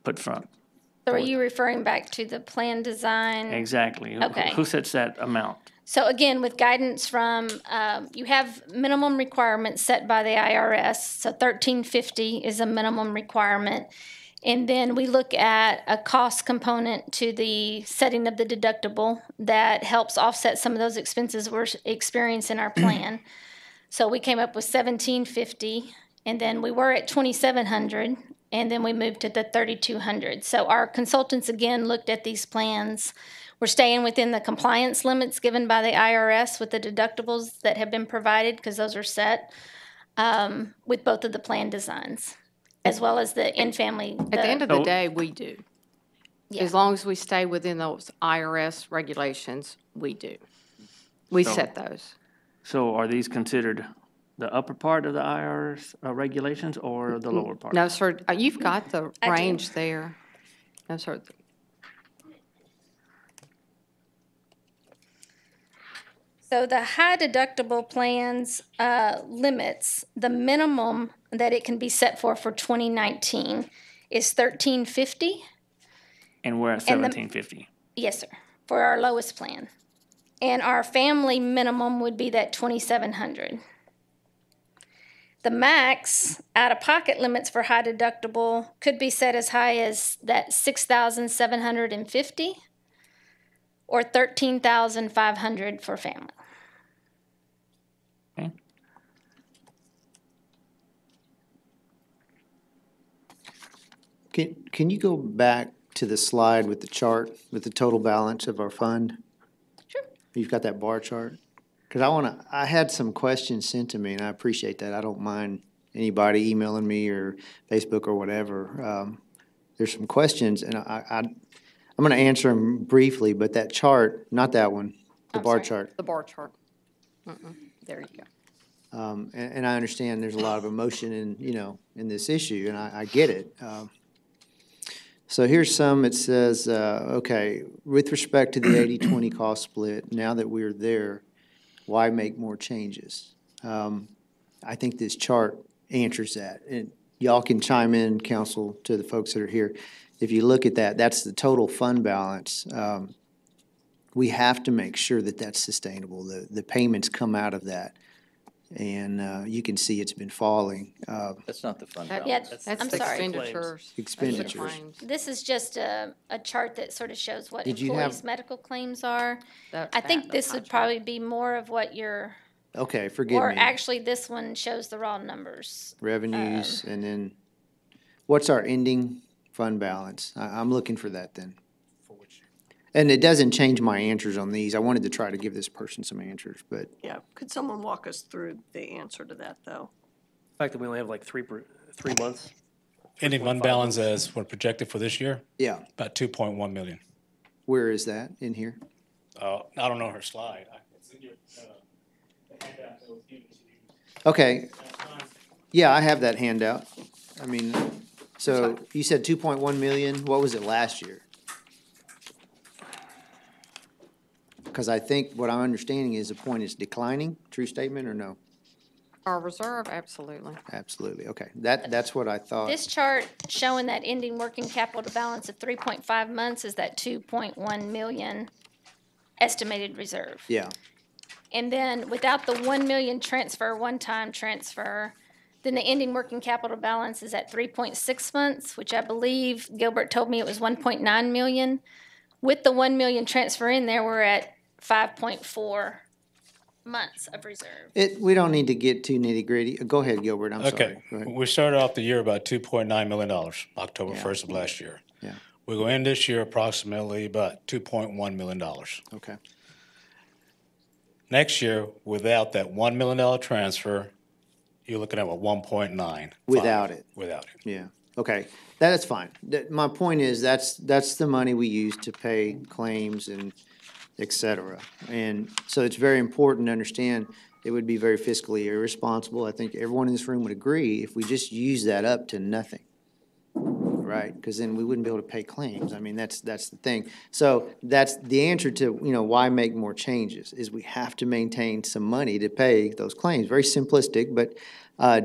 put front? So are you referring back to the plan design? Exactly. Okay. Who sets that amount? So again, with guidance from, you have minimum requirements set by the IRS. So 1350 is a minimum requirement. And then we look at a cost component to the setting of the deductible that helps offset some of those expenses we're experiencing in our plan. So we came up with 1750, and then we were at 2700, and then we moved to the 3200. So our consultants again looked at these plans. We're staying within the compliance limits given by the IRS with the deductibles that have been provided, because those are set with both of the plan designs, as well as the in-family. At the end of the day, we do. Yeah. As long as we stay within those IRS regulations, we do. We set those. So are these considered the upper part of the IRS regulations or the lower part? No, sir, you've got the I do. range there. No, sir. So the high deductible plans limits, the minimum that it can be set for 2019 is $1,350. And we're at $1,750. Yes, sir, for our lowest plan. And our family minimum would be that $2,700. The max out-of-pocket limits for high deductible could be set as high as that $6,750 or $13,500 for family. Okay. Can you go back to the slide with the chart, with the total balance of our fund? Sure. You've got that bar chart? Because I had some questions sent to me, and I appreciate that. I don't mind anybody emailing me or Facebook or whatever. There's some questions, and I'm going to answer them briefly, but that chart, not that one, the bar chart. The bar chart. There you go. And I understand there's a lot of emotion in this issue, and I get it. So here's some, it says, okay, with respect to the 80-20 cost split, now that we're there, why make more changes? I think this chart answers that. And y'all can chime in, counsel, to the folks that are here. If you look at that, that's the total fund balance. We have to make sure that that's sustainable. The payments come out of that. And you can see it's been falling. That's not the fund Yeah, balance. That's I'm the sorry. expenditures. Expenditures. That's the claims. This is just a chart that sort of shows what Did you employees' have- medical claims are. That- I think that, this the would pie chart. probably be more of what your, Okay, forgive or me. actually this one shows the raw numbers. Revenues, and then what's our ending fund balance? I'm looking for that then. And it doesn't change my answers on these. I wanted to try to give this person some answers, but Yeah, could someone walk us through the answer to that, though? The fact that we only have like 3 months. Ending fund balance as what projected for this year, yeah, about 2.1 million. where is that in here? I don't know her slide. Okay. Yeah, I have that handout. I mean, so you said 2.1 million. What was it last year? Because I think what I'm understanding is the point is declining. True statement or no? Our reserve, absolutely. Absolutely. Okay. That's what I thought. This chart showing that ending working capital balance of 3.5 months is that 2.1 million estimated reserve. Yeah. And then without the 1 million transfer, one-time transfer, then the ending working capital balance is at 3.6 months, which I believe Gilbert told me it was 1.9 million. With the 1 million transfer in there, we're at 5.4 months of reserve. We don't need to get too nitty gritty. Go ahead, Gilbert. I'm sorry. Okay, Go ahead. we started off the year about $2.9 million, October Yeah. 1st of last year. Yeah. We're going to end this year approximately about $2.1 million. Okay. Next year, without that $1 million transfer, you're looking at what, 1.9? Without it. Without it. Yeah. Okay. That's fine. My point is that's the money we use to pay claims and et cetera. And so it's very important to understand it would be very fiscally irresponsible. I think everyone in this room would agree if we just use that up to nothing. Right? right? Because then we wouldn't be able to pay claims. I mean, that's the thing. So that's the answer to, why make more changes, is we have to maintain some money to pay those claims. Very simplistic, but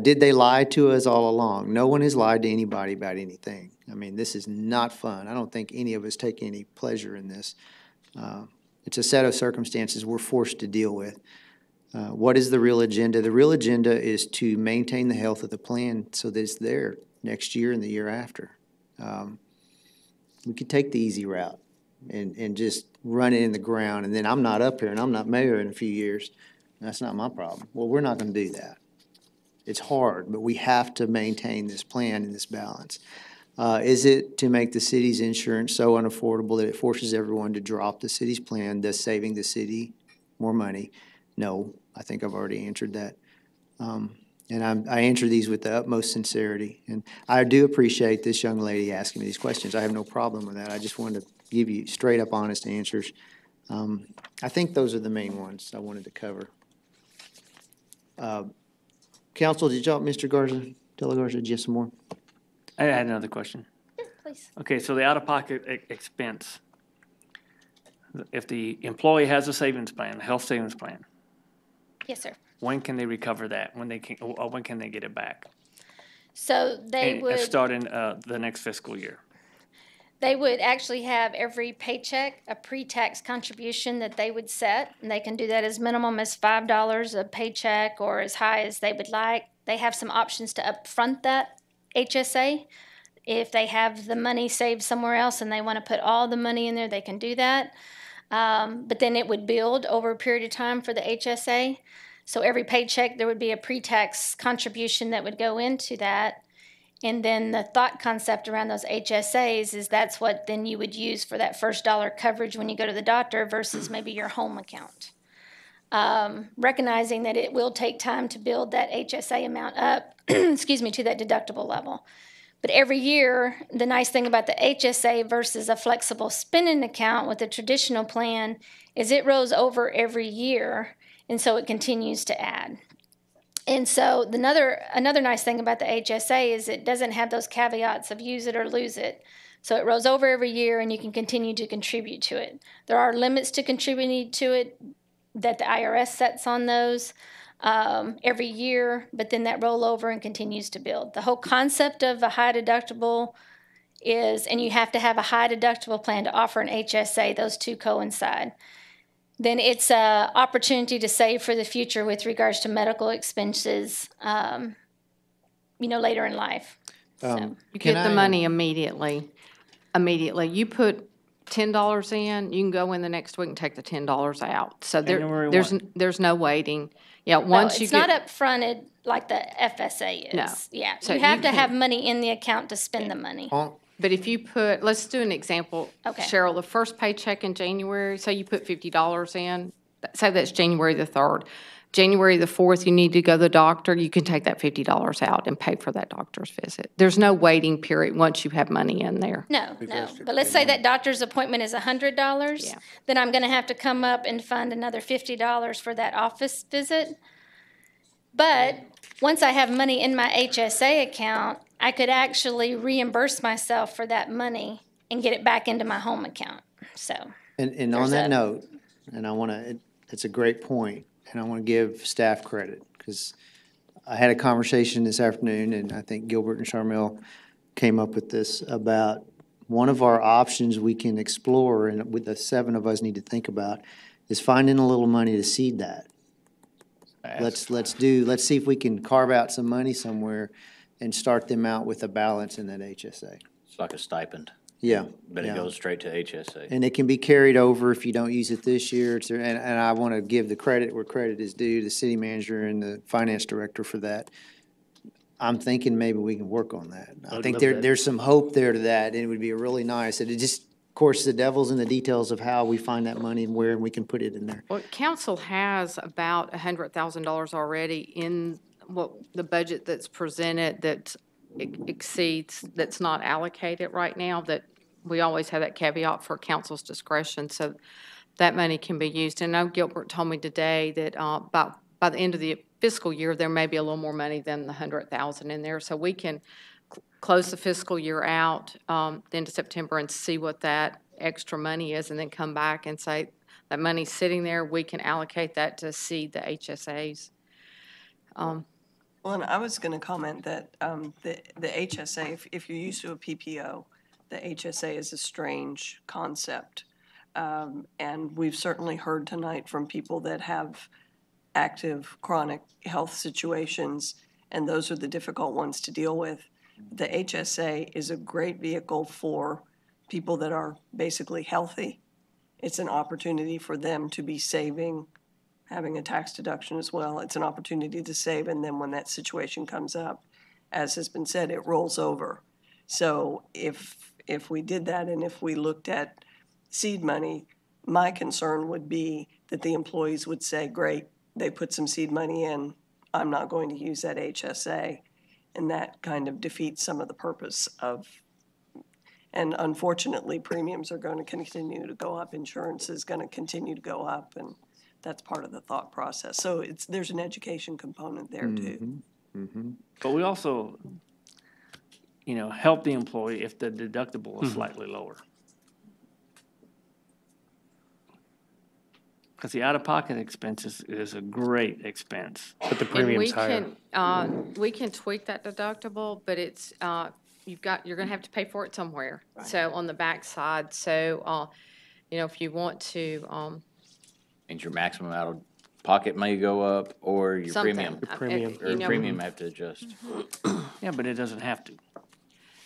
did they lie to us all along? No one has lied to anybody about anything. I mean, this is not fun. I don't think any of us take any pleasure in this. It's a set of circumstances we're forced to deal with. What is the real agenda? The real agenda is to maintain the health of the plan so that it's there next year and the year after. We could take the easy route and just run it in the ground, and then I'm not up here and I'm not mayor in a few years. That's not my problem. Well, we're not going to do that. It's hard, but we have to maintain this plan and this balance. Is it to make the city's insurance so unaffordable that it forces everyone to drop the city's plan, thus saving the city more money? No, I think I've already answered that. And I answer these with the utmost sincerity. And I do appreciate this young lady asking me these questions. I have no problem with that. I just wanted to give you straight up honest answers. I think those are the main ones I wanted to cover. Council, did y'all, Mr. Garza, Dela Garza, did you have some more? I had another question. Please. Okay, so the out-of-pocket expense, if the employee has a savings plan, a health savings plan, Yes, sir. when can they recover that? When can they get it back? So they And would. starting the next fiscal year. They would actually have every paycheck a pre-tax contribution that they would set, and they can do that as minimum as $5 a paycheck or as high as they would like. They have some options to upfront that HSA. If they have the money saved somewhere else and they want to put all the money in there, they can do that. But then it would build over a period of time for the HSA. So every paycheck, there would be a pre-tax contribution that would go into that. And then the thought concept around those HSAs is that's what then you would use for that first dollar coverage when you go to the doctor versus maybe your home account. Recognizing that it will take time to build that HSA amount up, excuse me, to that deductible level. But every year, the nice thing about the HSA versus a flexible spending account with a traditional plan is it rolls over every year, and so it continues to add. And so another nice thing about the HSA is it doesn't have those caveats of use it or lose it. So it rolls over every year and you can continue to contribute to it. There are limits to contributing to it that the IRS sets on those every year, but then that rollover and continues to build. The whole concept of a high deductible is, and you have to have a high deductible plan to offer an HSA, those two coincide. Then it's an opportunity to save for the future with regards to medical expenses, later in life. You get the money immediately. You put $10 in, you can go in the next week and take the $10 out. So there's no waiting. Yeah, once it's not upfronted like the FSA is. No. Yeah, So you have you to can- have money in the account to spend the money. But if you put, let's do an example. Okay. Cheryl, the first paycheck in January, say you put $50 in, say that's January the 3rd. January the 4th, you need to go to the doctor, you can take that $50 out and pay for that doctor's visit. There's no waiting period once you have money in there. No. But let's say that doctor's appointment is $100. Yeah. Then I'm going to have to come up and fund another $50 for that office visit. But once I have money in my HSA account, I could actually reimburse myself for that money and get it back into my home account. So. And on that note, and it's a great point, and I want to give staff credit, because I had a conversation this afternoon, and I think Gilbert and Charmel came up with this about one of our options we can explore, and with the 7 of us need to think about, is finding a little money to seed that. Let's see if we can carve out some money somewhere and start them out with a balance in that HSA. It's like a stipend, Yeah. but yeah. it goes straight to HSA. And it can be carried over if you don't use it this year. And I want to give the credit where credit is due, the city manager and the finance director for that. I'm thinking maybe we can work on that. I think there's some hope there to that, and it would be really nice. And it just, of course, the devil's in the details of how we find that money and where we can put it in there. Well, council has about $100,000 already in the budget that's presented that exceeds, that's not allocated right now, that we always have that caveat for council's discretion, so that money can be used. And I know Gilbert told me today that by the end of the fiscal year, there may be a little more money than the $100,000 in there, so we can close the fiscal year out, the end of September, and see what that extra money is, and then come back and say, that money's sitting there, we can allocate that to seed the HSAs. Well, and I was going to comment that the HSA, if you're used to a PPO, the HSA is a strange concept. And we've certainly heard tonight from people that have active chronic health situations, and those are the difficult ones to deal with. The HSA is a great vehicle for people that are basically healthy. It's an opportunity for them to be saving, having a tax deduction as well. It's an opportunity to save, and then when that situation comes up, as has been said, it rolls over. So if we did that, and if we looked at seed money, my concern would be that the employees would say, great, they put some seed money in, I'm not going to use that HSA. And that kind of defeats some of the purpose of, and unfortunately, premiums are going to continue to go up, insurance is going to continue to go up, and that's part of the thought process. So there's an education component there too. But we also, help the employee if the deductible is slightly lower. Because the out-of-pocket expenses is a great expense. But the premium's higher. We can tweak that deductible, but it's, you're gonna have to pay for it somewhere. So on the backside, so, if you want to, Means your maximum out-of-pocket may go up, or your something. premium. Or premium have to adjust. Yeah, but it doesn't have to.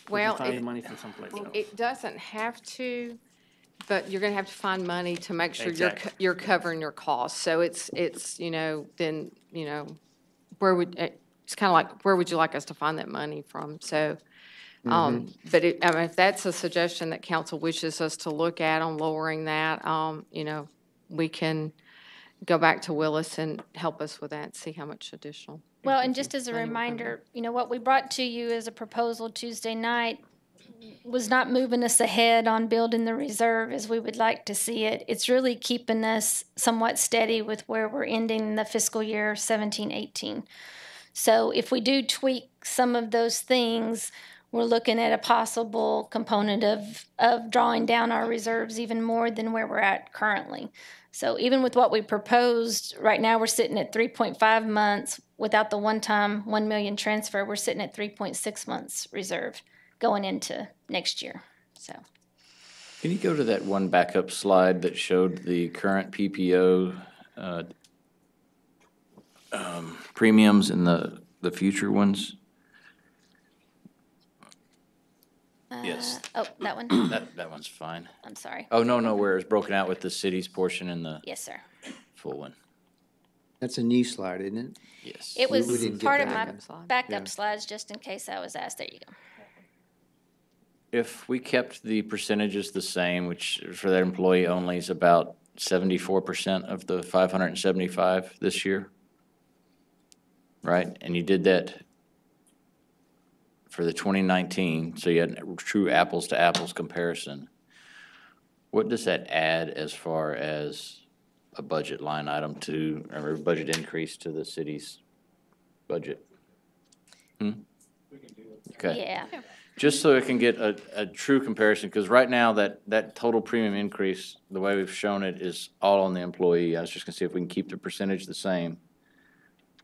Well, Find money from someplace else. it doesn't have to, but you're gonna have to find money to make sure Exactly. you're covering your costs. So it's, then, where would, it's kind of like, where would you like us to find that money from? So, but if that's a suggestion that council wishes us to look at on lowering that, we can go back to Willis and help us with that, see how much additional. Well, and just as a reminder, what we brought to you as a proposal Tuesday night was not moving us ahead on building the reserve as we would like to see it. It's really keeping us somewhat steady with where we're ending the fiscal year 17-18. So if we do tweak some of those things, we're looking at a possible component of drawing down our reserves even more than where we're at currently. So even with what we proposed, right now we're sitting at 3.5 months. Without the one-time $1 million transfer, we're sitting at 3.6 months reserve going into next year. So, Can you go to that one backup slide that showed the current PPO premiums and the future ones? Yes. Oh, that one? That one's fine. I'm sorry. Oh, no, where it's broken out with the city's portion and the Yes, sir. full one. That's a new slide, isn't it? Yes. It was We didn't get part of that my one. backup slides, just in case I was asked. There you go. If we kept the percentages the same, which for that employee only is about 74% of the 575 this year, right? And you did that for the 2019, so you had a true apples to apples comparison. What does that add as far as a budget line item to, or a budget increase to the city's budget? Okay. Yeah. Just so I can get a true comparison, because right now that total premium increase, the way we've shown it, is all on the employee. I was just gonna see if we can keep the percentage the same,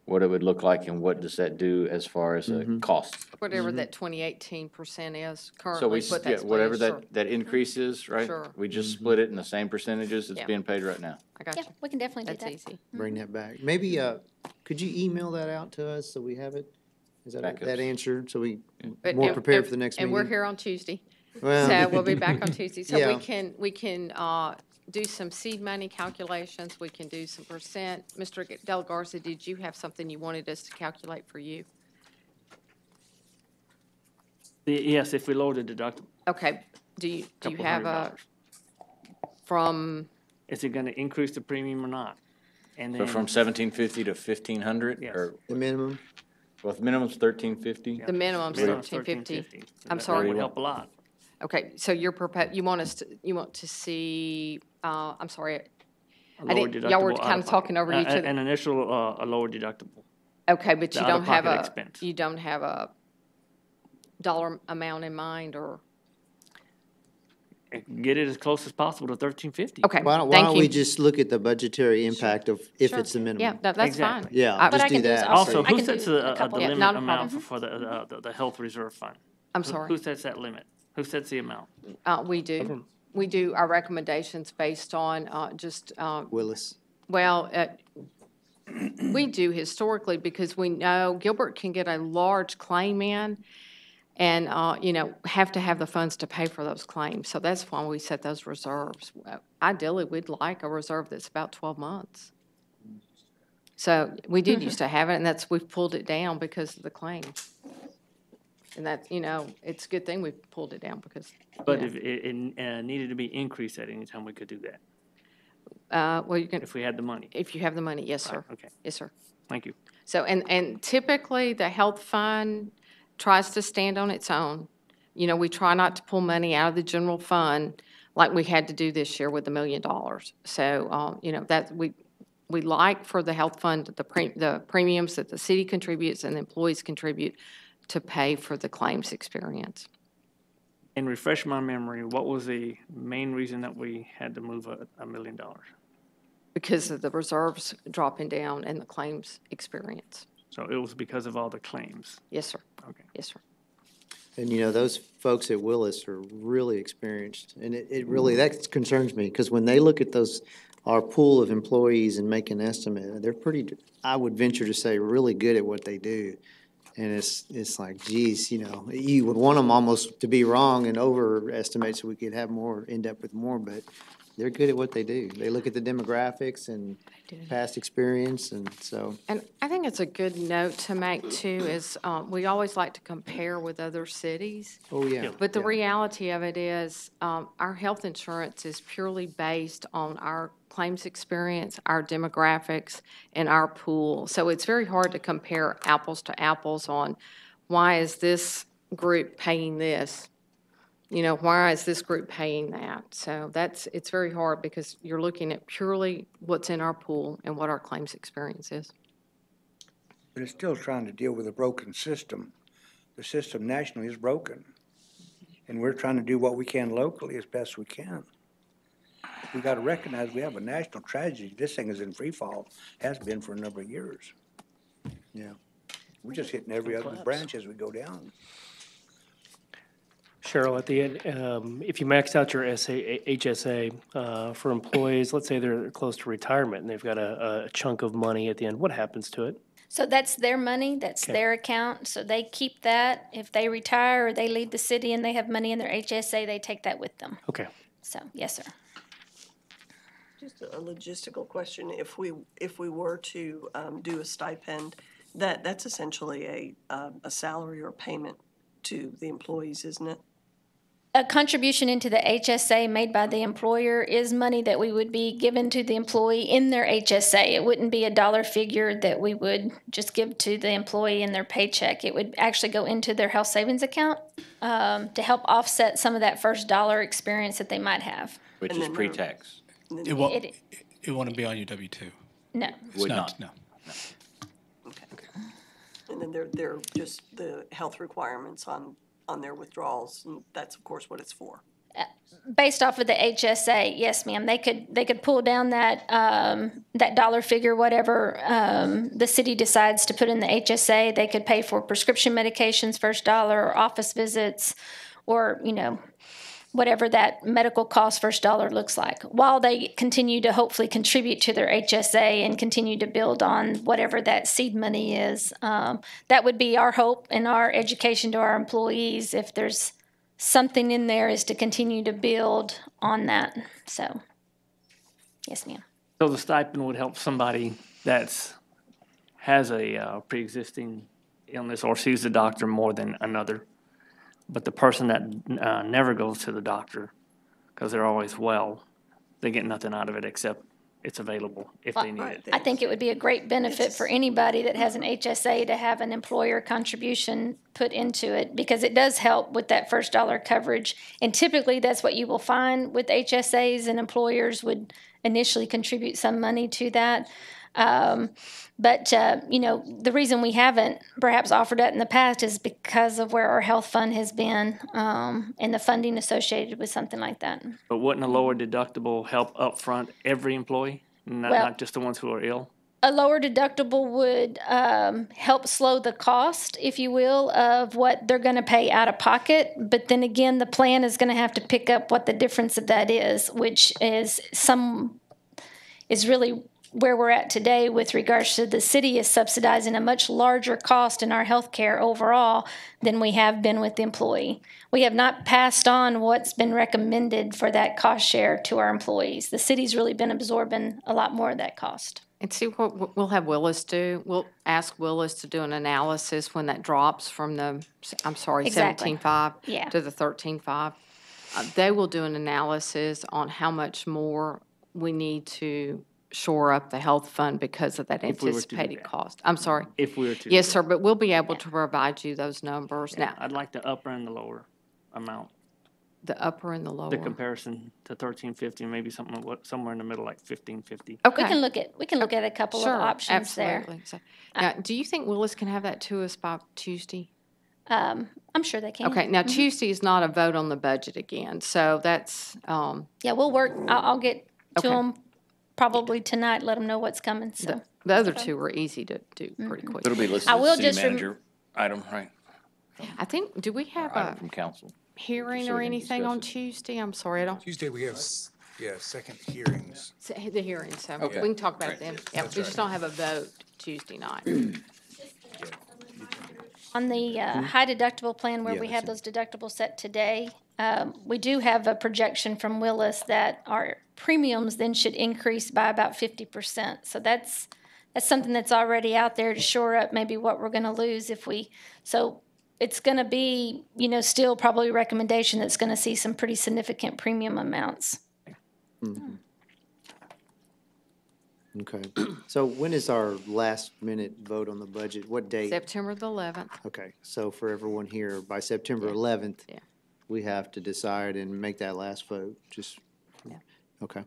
what it would look like, and what does that do as far as a cost? Whatever that 2018% is So currently, we, what yeah, that's. whatever that increase is, right? Sure. We just split it in the same percentages that's Yeah. being paid right now. I got Yeah, you. we can definitely do That's that. easy. Bring that back. Maybe, could you email that out to us so we have it? Is that Backups. answered, so we But- more and- prepared for the next meeting? And we're here on Tuesday. Well, So we'll be back on Tuesday. So Yeah. we can do some seed money calculations. We can do some percent. Mr. Del Garza, did you have something you wanted us to calculate for you? Yes, if we lower the deductible, Okay, do you couple have $100. from, Is it gonna increase the premium or not? And So then, from 1,750 to 1,500, Yes. or, the minimum? well, the minimum's 1,350? the minimum's minimum's 1350? I'm That sorry. would help a lot. Okay, so you're you want to see, I'm sorry, A I lower didn't, y'all were deductible kind of out-of-pocket. talking over each other. An initial, a lower deductible. Okay, but the you don't have out-of-pocket a, expense. you don't have a dollar amount in mind, or? Get it as close as possible to 1350. Okay, Why thank don't we you. just look at the budgetary impact of if Sure. it's the minimum? Yeah, that's fine. Exactly. Yeah, What just I do can do is that. Also, I who can sets do a the couple. Yeah, limit not a amount problem. for the health reserve fund? I'm Who sorry. sets that limit? Who sets the amount? We do. We do our recommendations based on Willis. well, we do historically because we know Gilbert can get a large claim in and, have to have the funds to pay for those claims. So that's why we set those reserves. Ideally, we'd like a reserve that's about 12 months. So we did used to have it, and we've pulled it down because of the claims. And that, it's a good thing we pulled it down because. But if it needed to be increased at any time, we could do that, Well, you can, if we had the money. if you have the money, yes, sir. Okay, Yes, sir. thank you. So, and typically, the health fund tries to stand on its own. We try not to pull money out of the general fund like we had to do this year with $1 million. So, that we like for the health fund, the premiums that the city contributes and the employees contribute to pay for the claims experience. And refresh my memory, what was the main reason that we had to move $1 million? Because of the reserves dropping down and the claims experience. So it was because of all the claims? Yes, sir. Okay. Yes, sir. And those folks at Willis are really experienced. And it really, that concerns me, because when they look at our pool of employees and make an estimate, they're pretty, I would venture to say, really good at what they do. And it's like, geez, you would want them almost to be wrong and overestimate so we could have more, end up with more, but they're good at what they do. They look at the demographics and past experience, and so. And I think it's a good note to make too, is we always like to compare with other cities. Oh, yeah. But the yeah. reality of it is, our health insurance is purely based on our claims experience, our demographics, and our pool. So it's very hard to compare apples to apples on why is this group paying this? Why is this group paying that? So it's very hard because you're looking at purely what's in our pool and what our claims experience is. But it's still trying to deal with a broken system. The system nationally is broken. And we're trying to do what we can locally as best we can. We got to recognize we have a national tragedy. This thing is in free fall, has been for a number of years. Yeah. We're just hitting every other branch as we go down. Cheryl, at the end, if you maxed out your HSA for employees, let's say they're close to retirement and they've got a chunk of money at the end, what happens to it? So that's their money, that's their account, so they keep that. If they retire or they leave the city and they have money in their HSA, they take that with them. Okay. So, yes, sir. Just a logistical question. If we were to do a stipend, that's essentially a salary or payment to the employees, isn't it? A contribution into the HSA made by the employer is money that we would be given to the employee in their HSA. It wouldn't be a dollar figure that we would just give to the employee in their paycheck. It would actually go into their health savings account to help offset some of that first dollar experience that they might have. Which is pre-tax. It won't be on your W-2. No. Would not. No. Okay. And then they're just the health requirements on their withdrawals, and that's of course what it's for. Based off of the HSA, yes, ma'am. They could pull down that that dollar figure, whatever the city decides to put in the HSA. They could pay for prescription medications, first dollar, or office visits, or whatever that medical cost first dollar looks like, while they continue to hopefully contribute to their HSA and continue to build on whatever that seed money is. That would be our hope and our education to our employees. If there's something in there, is to continue to build on that. So, yes, ma'am. So the stipend would help somebody that has a pre-existing illness or sees the doctor more than another. But the person that never goes to the doctor because they're always well, they get nothing out of it except it's available if Well, they need it. I think it would be a great benefit for anybody that has an HSA to have an employer contribution put into it, because it does help with that first dollar coverage. And typically, that's what you will find with HSAs, and employers would initially contribute some money to that. But the reason we haven't perhaps offered that in the past is because of where our health fund has been, and the funding associated with something like that. But wouldn't a lower deductible help upfront every employee, not just the ones who are ill? A lower deductible would help slow the cost, if you will, of what they're going to pay out of pocket. But then again, the plan is going to have to pick up what the difference of that is, which is really where we're at today with regards to the city is subsidizing a much larger cost in our health care overall than we have been with the employee. We have not passed on what's been recommended for that cost share to our employees. The city's really been absorbing a lot more of that cost. And see what we'll have Willis do. We'll ask Willis to do an analysis when that drops from the, Exactly. 17.5 Yeah. to the 13.5. They will do an analysis on how much more we need to shore up the health fund because of that If we were to do anticipated that. cost. I'm sorry. If we were to. Yes, sir, but we'll be able to provide you those numbers. Yeah, Now, I'd like the upper and the lower amount. the upper and the lower. The comparison to 1350, maybe somewhere in the middle, like 1550. Okay. We can look at a couple Sure, of options there. absolutely. So, now, do you think Willis can have that to us by Tuesday? I'm sure they can. Okay, now Tuesday is not a vote on the budget again, so that's, Yeah, we'll work. I'll get to Okay. them probably tonight. Let them know what's coming. So the other two were easy to do pretty quick. It'll be listed I will as city just manager item, right? I think, do we have Item a from council. hearing So or we can anything on discuss Tuesday? I'm sorry, I don't, Tuesday, we have, second hearings. the hearing, so Okay. we can talk about it then. Yeah, That's we just right. don't have a vote Tuesday night. on the high deductible plan where Yeah, we that's have those deductibles set today, we do have a projection from Willis that our premiums then should increase by about 50%. So that's something that's already out there to shore up maybe what we're going to lose if we. So it's going to be, still probably a recommendation that's going to see some pretty significant premium amounts. Okay. So when is our last minute vote on the budget? What date? September the 11th. Okay, so for everyone here, by September 11th, Yeah. we have to decide and make that last vote, just, Yeah. okay.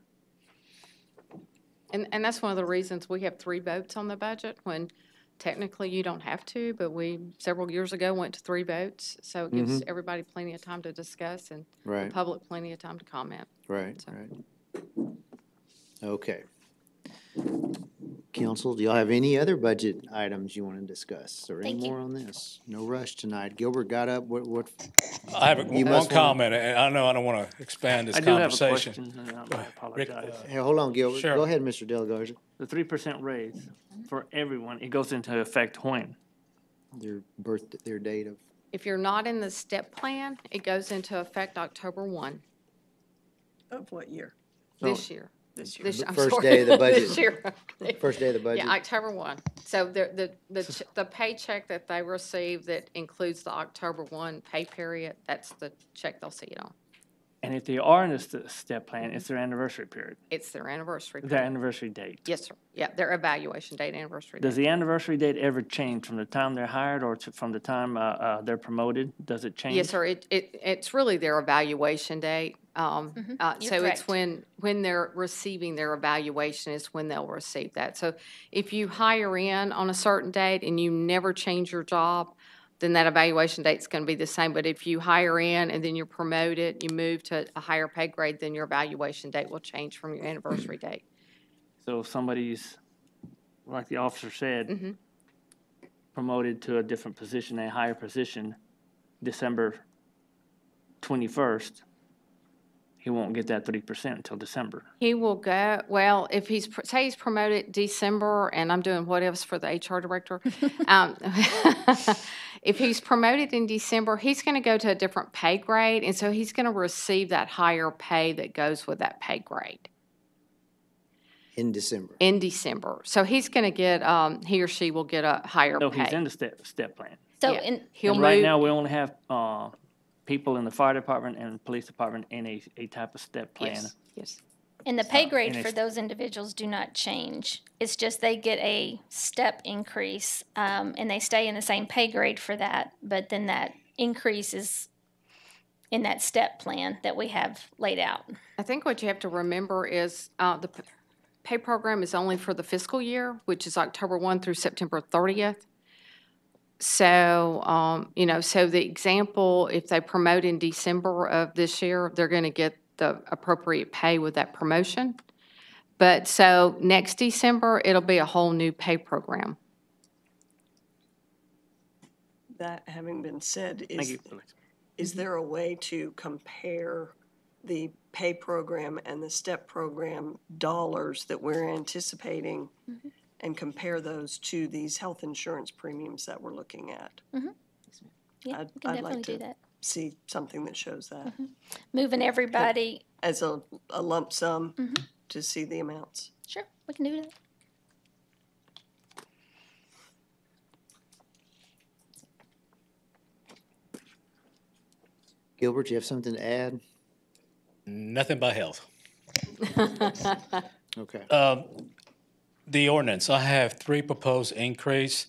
And that's one of the reasons we have 3 votes on the budget, when technically you don't have to, but we, several years ago, went to 3 votes. So it gives everybody plenty of time to discuss and the Right, public plenty of time to comment. right, So- right. Okay. Council, do y'all have any other budget items you want to discuss, or any Thank you. more on this? No rush tonight. Gilbert got up, what, I have You one must wanna- comment, and I know I don't want to expand this I do have a conversation. question, and I apologize. hey, hold on, Gilbert. Sure. Go ahead, Mr. Delagarza. The 3% raise for everyone, it goes into effect when? Their date of, If you're not in the STEP plan, it goes into effect October 1 Of what year? this year. This year. This, I'm First sorry, day of the budget. This year. first day of the budget? Yeah, October 1. So the paycheck that they receive that includes the October 1 pay period, that's the check they'll see it on. And if they are in the step plan, it's their anniversary period, It's their anniversary. their period. anniversary date. Yes, sir. Yeah, their evaluation date, anniversary date. Does the anniversary date ever change from the time they're hired or from the time they're promoted? Does it change? Yes, sir. It's really their evaluation date. You're So it's correct. when they're receiving their evaluation is when they'll receive that. So if you hire in on a certain date and you never change your job, then that evaluation date's going to be the same. But if you hire in and then you're promoted, you move to a higher pay grade, then your evaluation date will change from your anniversary date. So if somebody's, like the officer said, Mhm. promoted to a different position, a higher position, December 21st, he won't get that 3% until December. He will go, well, if he's, say he's promoted December, and I'm doing what else for the HR director. If he's promoted in December, he's going to go to a different pay grade, and so he's going to receive that higher pay that goes with that pay grade In December. in December. So he's going to get, he or she will get a higher So he's in pay. the step plan. So Yeah. He'll And right move, now, we only have people in the fire department and police department in a type of step plan. yes, yes. And the pay grade and for it's- those individuals do not change. It's just they get a step increase, and they stay in the same pay grade for that, but then that increase is in that step plan that we have laid out. I think what you have to remember is the pay program is only for the fiscal year, which is October 1 through September 30th. So, you know, so the example, if they promote in December of this year, they're going to get the appropriate pay with that promotion. But so next December, it'll be a whole new pay program. That having been said, Thank you. is there a way to compare the pay program and the STEP program dollars that we're anticipating and compare those to these health insurance premiums that we're looking at? Yeah, I'd we can like definitely to do that. see something that shows that Moving everybody, as a lump sum to see the amounts. sure, we can do that. Gilbert, you have something to add? Nothing but health. Okay. The ordinance, I have 3 proposed increase.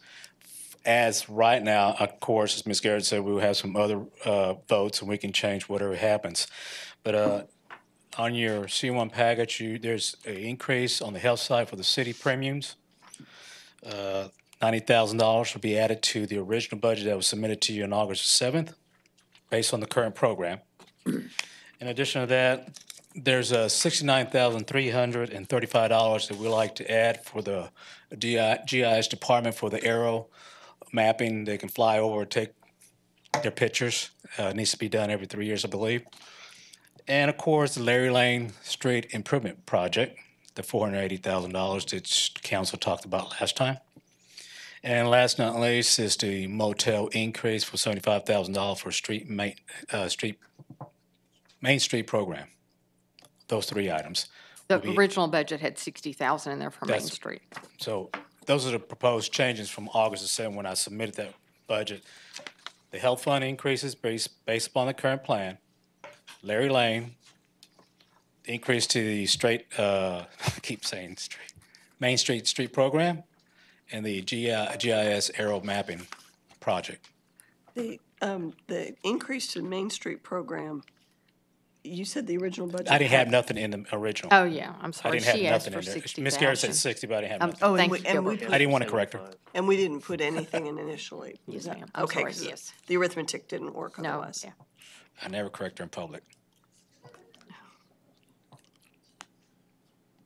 As right now, of course, as Ms. Garrett said, we will have some other votes and we can change whatever happens. But on your C1 package, there's an increase on the health side for the city premiums. $90,000 will be added to the original budget that was submitted to you on August 7th, based on the current program. In addition to that, there's a $69,335 that we like to add for the GIS department for the aero mapping. They can fly over and take their pictures. It needs to be done every 3 years, I believe. And of course, the Larry Lane Street Improvement Project, the $480,000 that council talked about last time. And last but not least is the motel increase for $75,000 for Main Street program. Those 3 items. The original budget had 60,000 in there for Main That's- Street. So those are the proposed changes from August the 7th when I submitted that budget. The health fund increases based upon the current plan. Larry Lane, the increase to the I keep saying street, Main Street program, and the GIS aero mapping project. The increase to Main Street program, you said the original budget. I didn't have nothing in the original. Oh, yeah, I'm I sorry. didn't have She asked nothing for in there. 60,000. Ms. Garrett said 60, but I didn't have nothing. Oh, Thank you, and we Gilbert. I didn't want to correct her. And we didn't put anything in initially. Yes, ma'am. I'm Okay, sorry, 'cause yes. the arithmetic didn't work No, otherwise. yeah. I never correct her in public.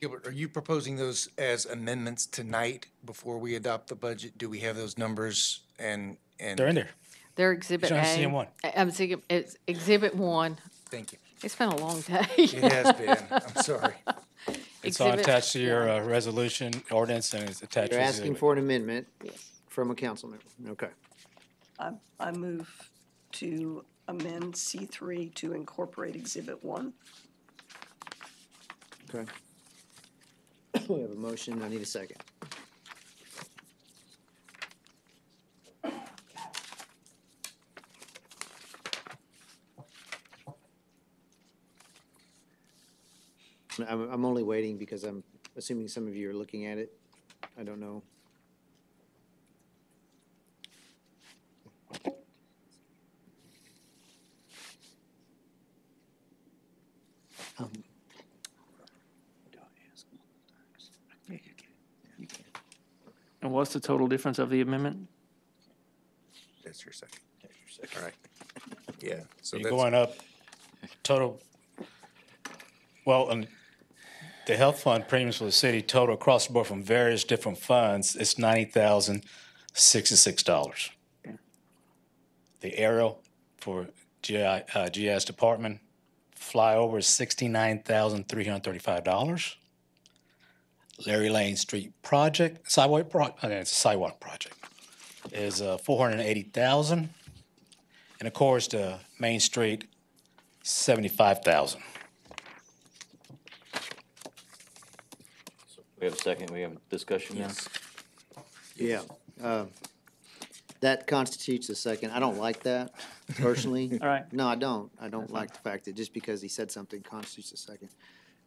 Gilbert, are you proposing those as amendments tonight before we adopt the budget? Do we have those numbers and? They're in there. They're Exhibit It's on A. CM1. It's Exhibit 1. Thank you. It's been a long day. It has been. I'm sorry. It's all Exhibit- attached to your resolution ordinance and it's attached. You're to asking exhibit. for an amendment Yes. from a council member. Okay. I move to amend C3 to incorporate Exhibit 1. Okay. We have a motion. I need a second. I'm only waiting because I'm assuming some of you are looking at it. I don't know. And what's the total difference of the amendment? That's your second. All right. Yeah. So You're that's, going up total, well, the health fund premiums for the city total across the board from various different funds, it's $90,066. The aerial for GIS department flyover is $69,335. Larry Lane Street project, it's a sidewalk project, is $480,000. And of course, the Main Street, $75,000. We have a second, we have a discussion now? Yeah. That constitutes a second. I don't like that personally. All right. No, I don't. I don't like the fact that just because he said something constitutes a second.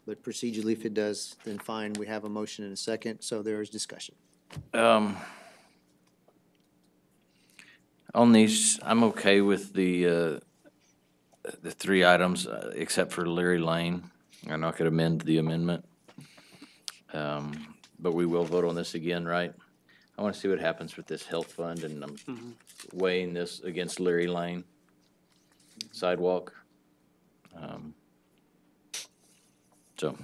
But procedurally, if it does, then fine, we have a motion and a second, so there is discussion. On these, I'm okay with the three items, except for Leary Lane. I know I could amend the amendment. But we will vote on this again, right? I want to see what happens with this health fund, and I'm weighing this against Leary Lane sidewalk. So,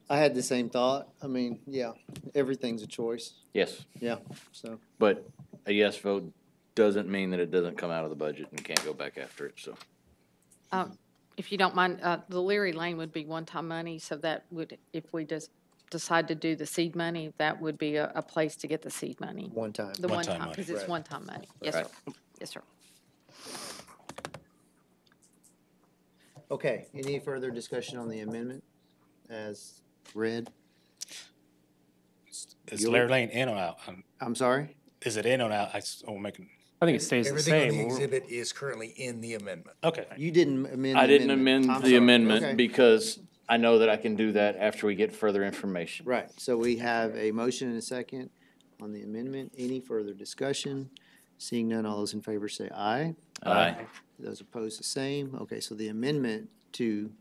I had the same thought. I mean, yeah, everything's a choice. yes, Yeah, so. but a yes vote doesn't mean that it doesn't come out of the budget and can't go back after it, so. If you don't mind, the Leary Lane would be one-time money, so that would, if we just decide to do the seed money, that would be a place to get the seed money. One time. The One-time one-time, money. because it's Right. one-time money. Yes, Right. sir. Yes, sir. Okay, any further discussion on the amendment as read? Is Larry Lane in or out? I'm sorry? Is it in or out? I'm making, I think it stays the Everything on same. the We're- exhibit is currently in the amendment. okay. You didn't amend the I didn't amendment. amend I'm the sorry. amendment Okay. because I know that I can do that after we get further information. Right, so we have a motion and a second on the amendment. Any further discussion? Seeing none, all those in favor say aye. Aye. Those opposed, the same. Okay, so the amendment to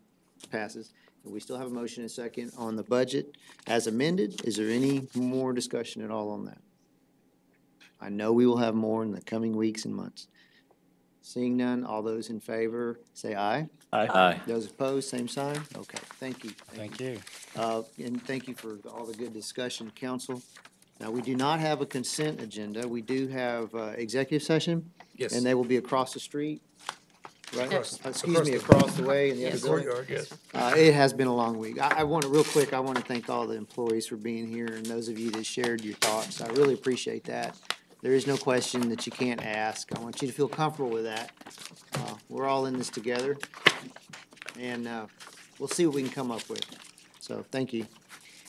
passes. And we still have a motion and a second on the budget as amended. Is there any more discussion at all on that? I know we will have more in the coming weeks and months. Seeing none, all those in favor say aye. Aye. Those opposed, same sign. Okay, thank you. Thank you. And thank you for all the good discussion, council. Now, we do not have a consent agenda. We do have executive session. Yes. And they will be across the street, right? Across- Excuse me, across across the way in the other Yes. building. Courtyard, yes. It has been a long week. I want to, real quick, I want to thank all the employees for being here and those of you that shared your thoughts. I really appreciate that. There is no question that you can't ask. I want you to feel comfortable with that. We're all in this together, and we'll see what we can come up with. So, thank you.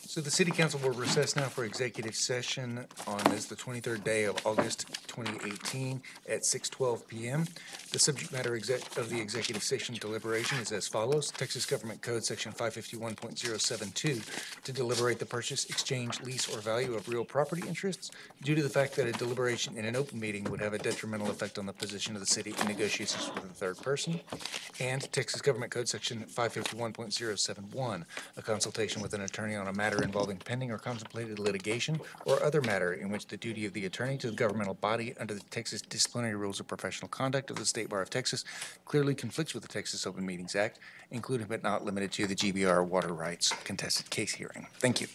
So the city council will recess now for executive session on this, the 23rd day of August 2018 at 6:12 PM. The subject matter of the executive session deliberation is as follows. Texas Government Code Section 551.072 to deliberate the purchase, exchange, lease, or value of real property interests due to the fact that a deliberation in an open meeting would have a detrimental effect on the position of the city in negotiations with a third person. And Texas Government Code Section 551.071, a consultation with an attorney on a matter involving pending or contemplated litigation or other matter in which the duty of the attorney to the governmental body under the Texas Disciplinary Rules of Professional Conduct of the State Bar of Texas clearly conflicts with the Texas Open Meetings Act, including but not limited to the GBR water rights contested case hearing. Thank you.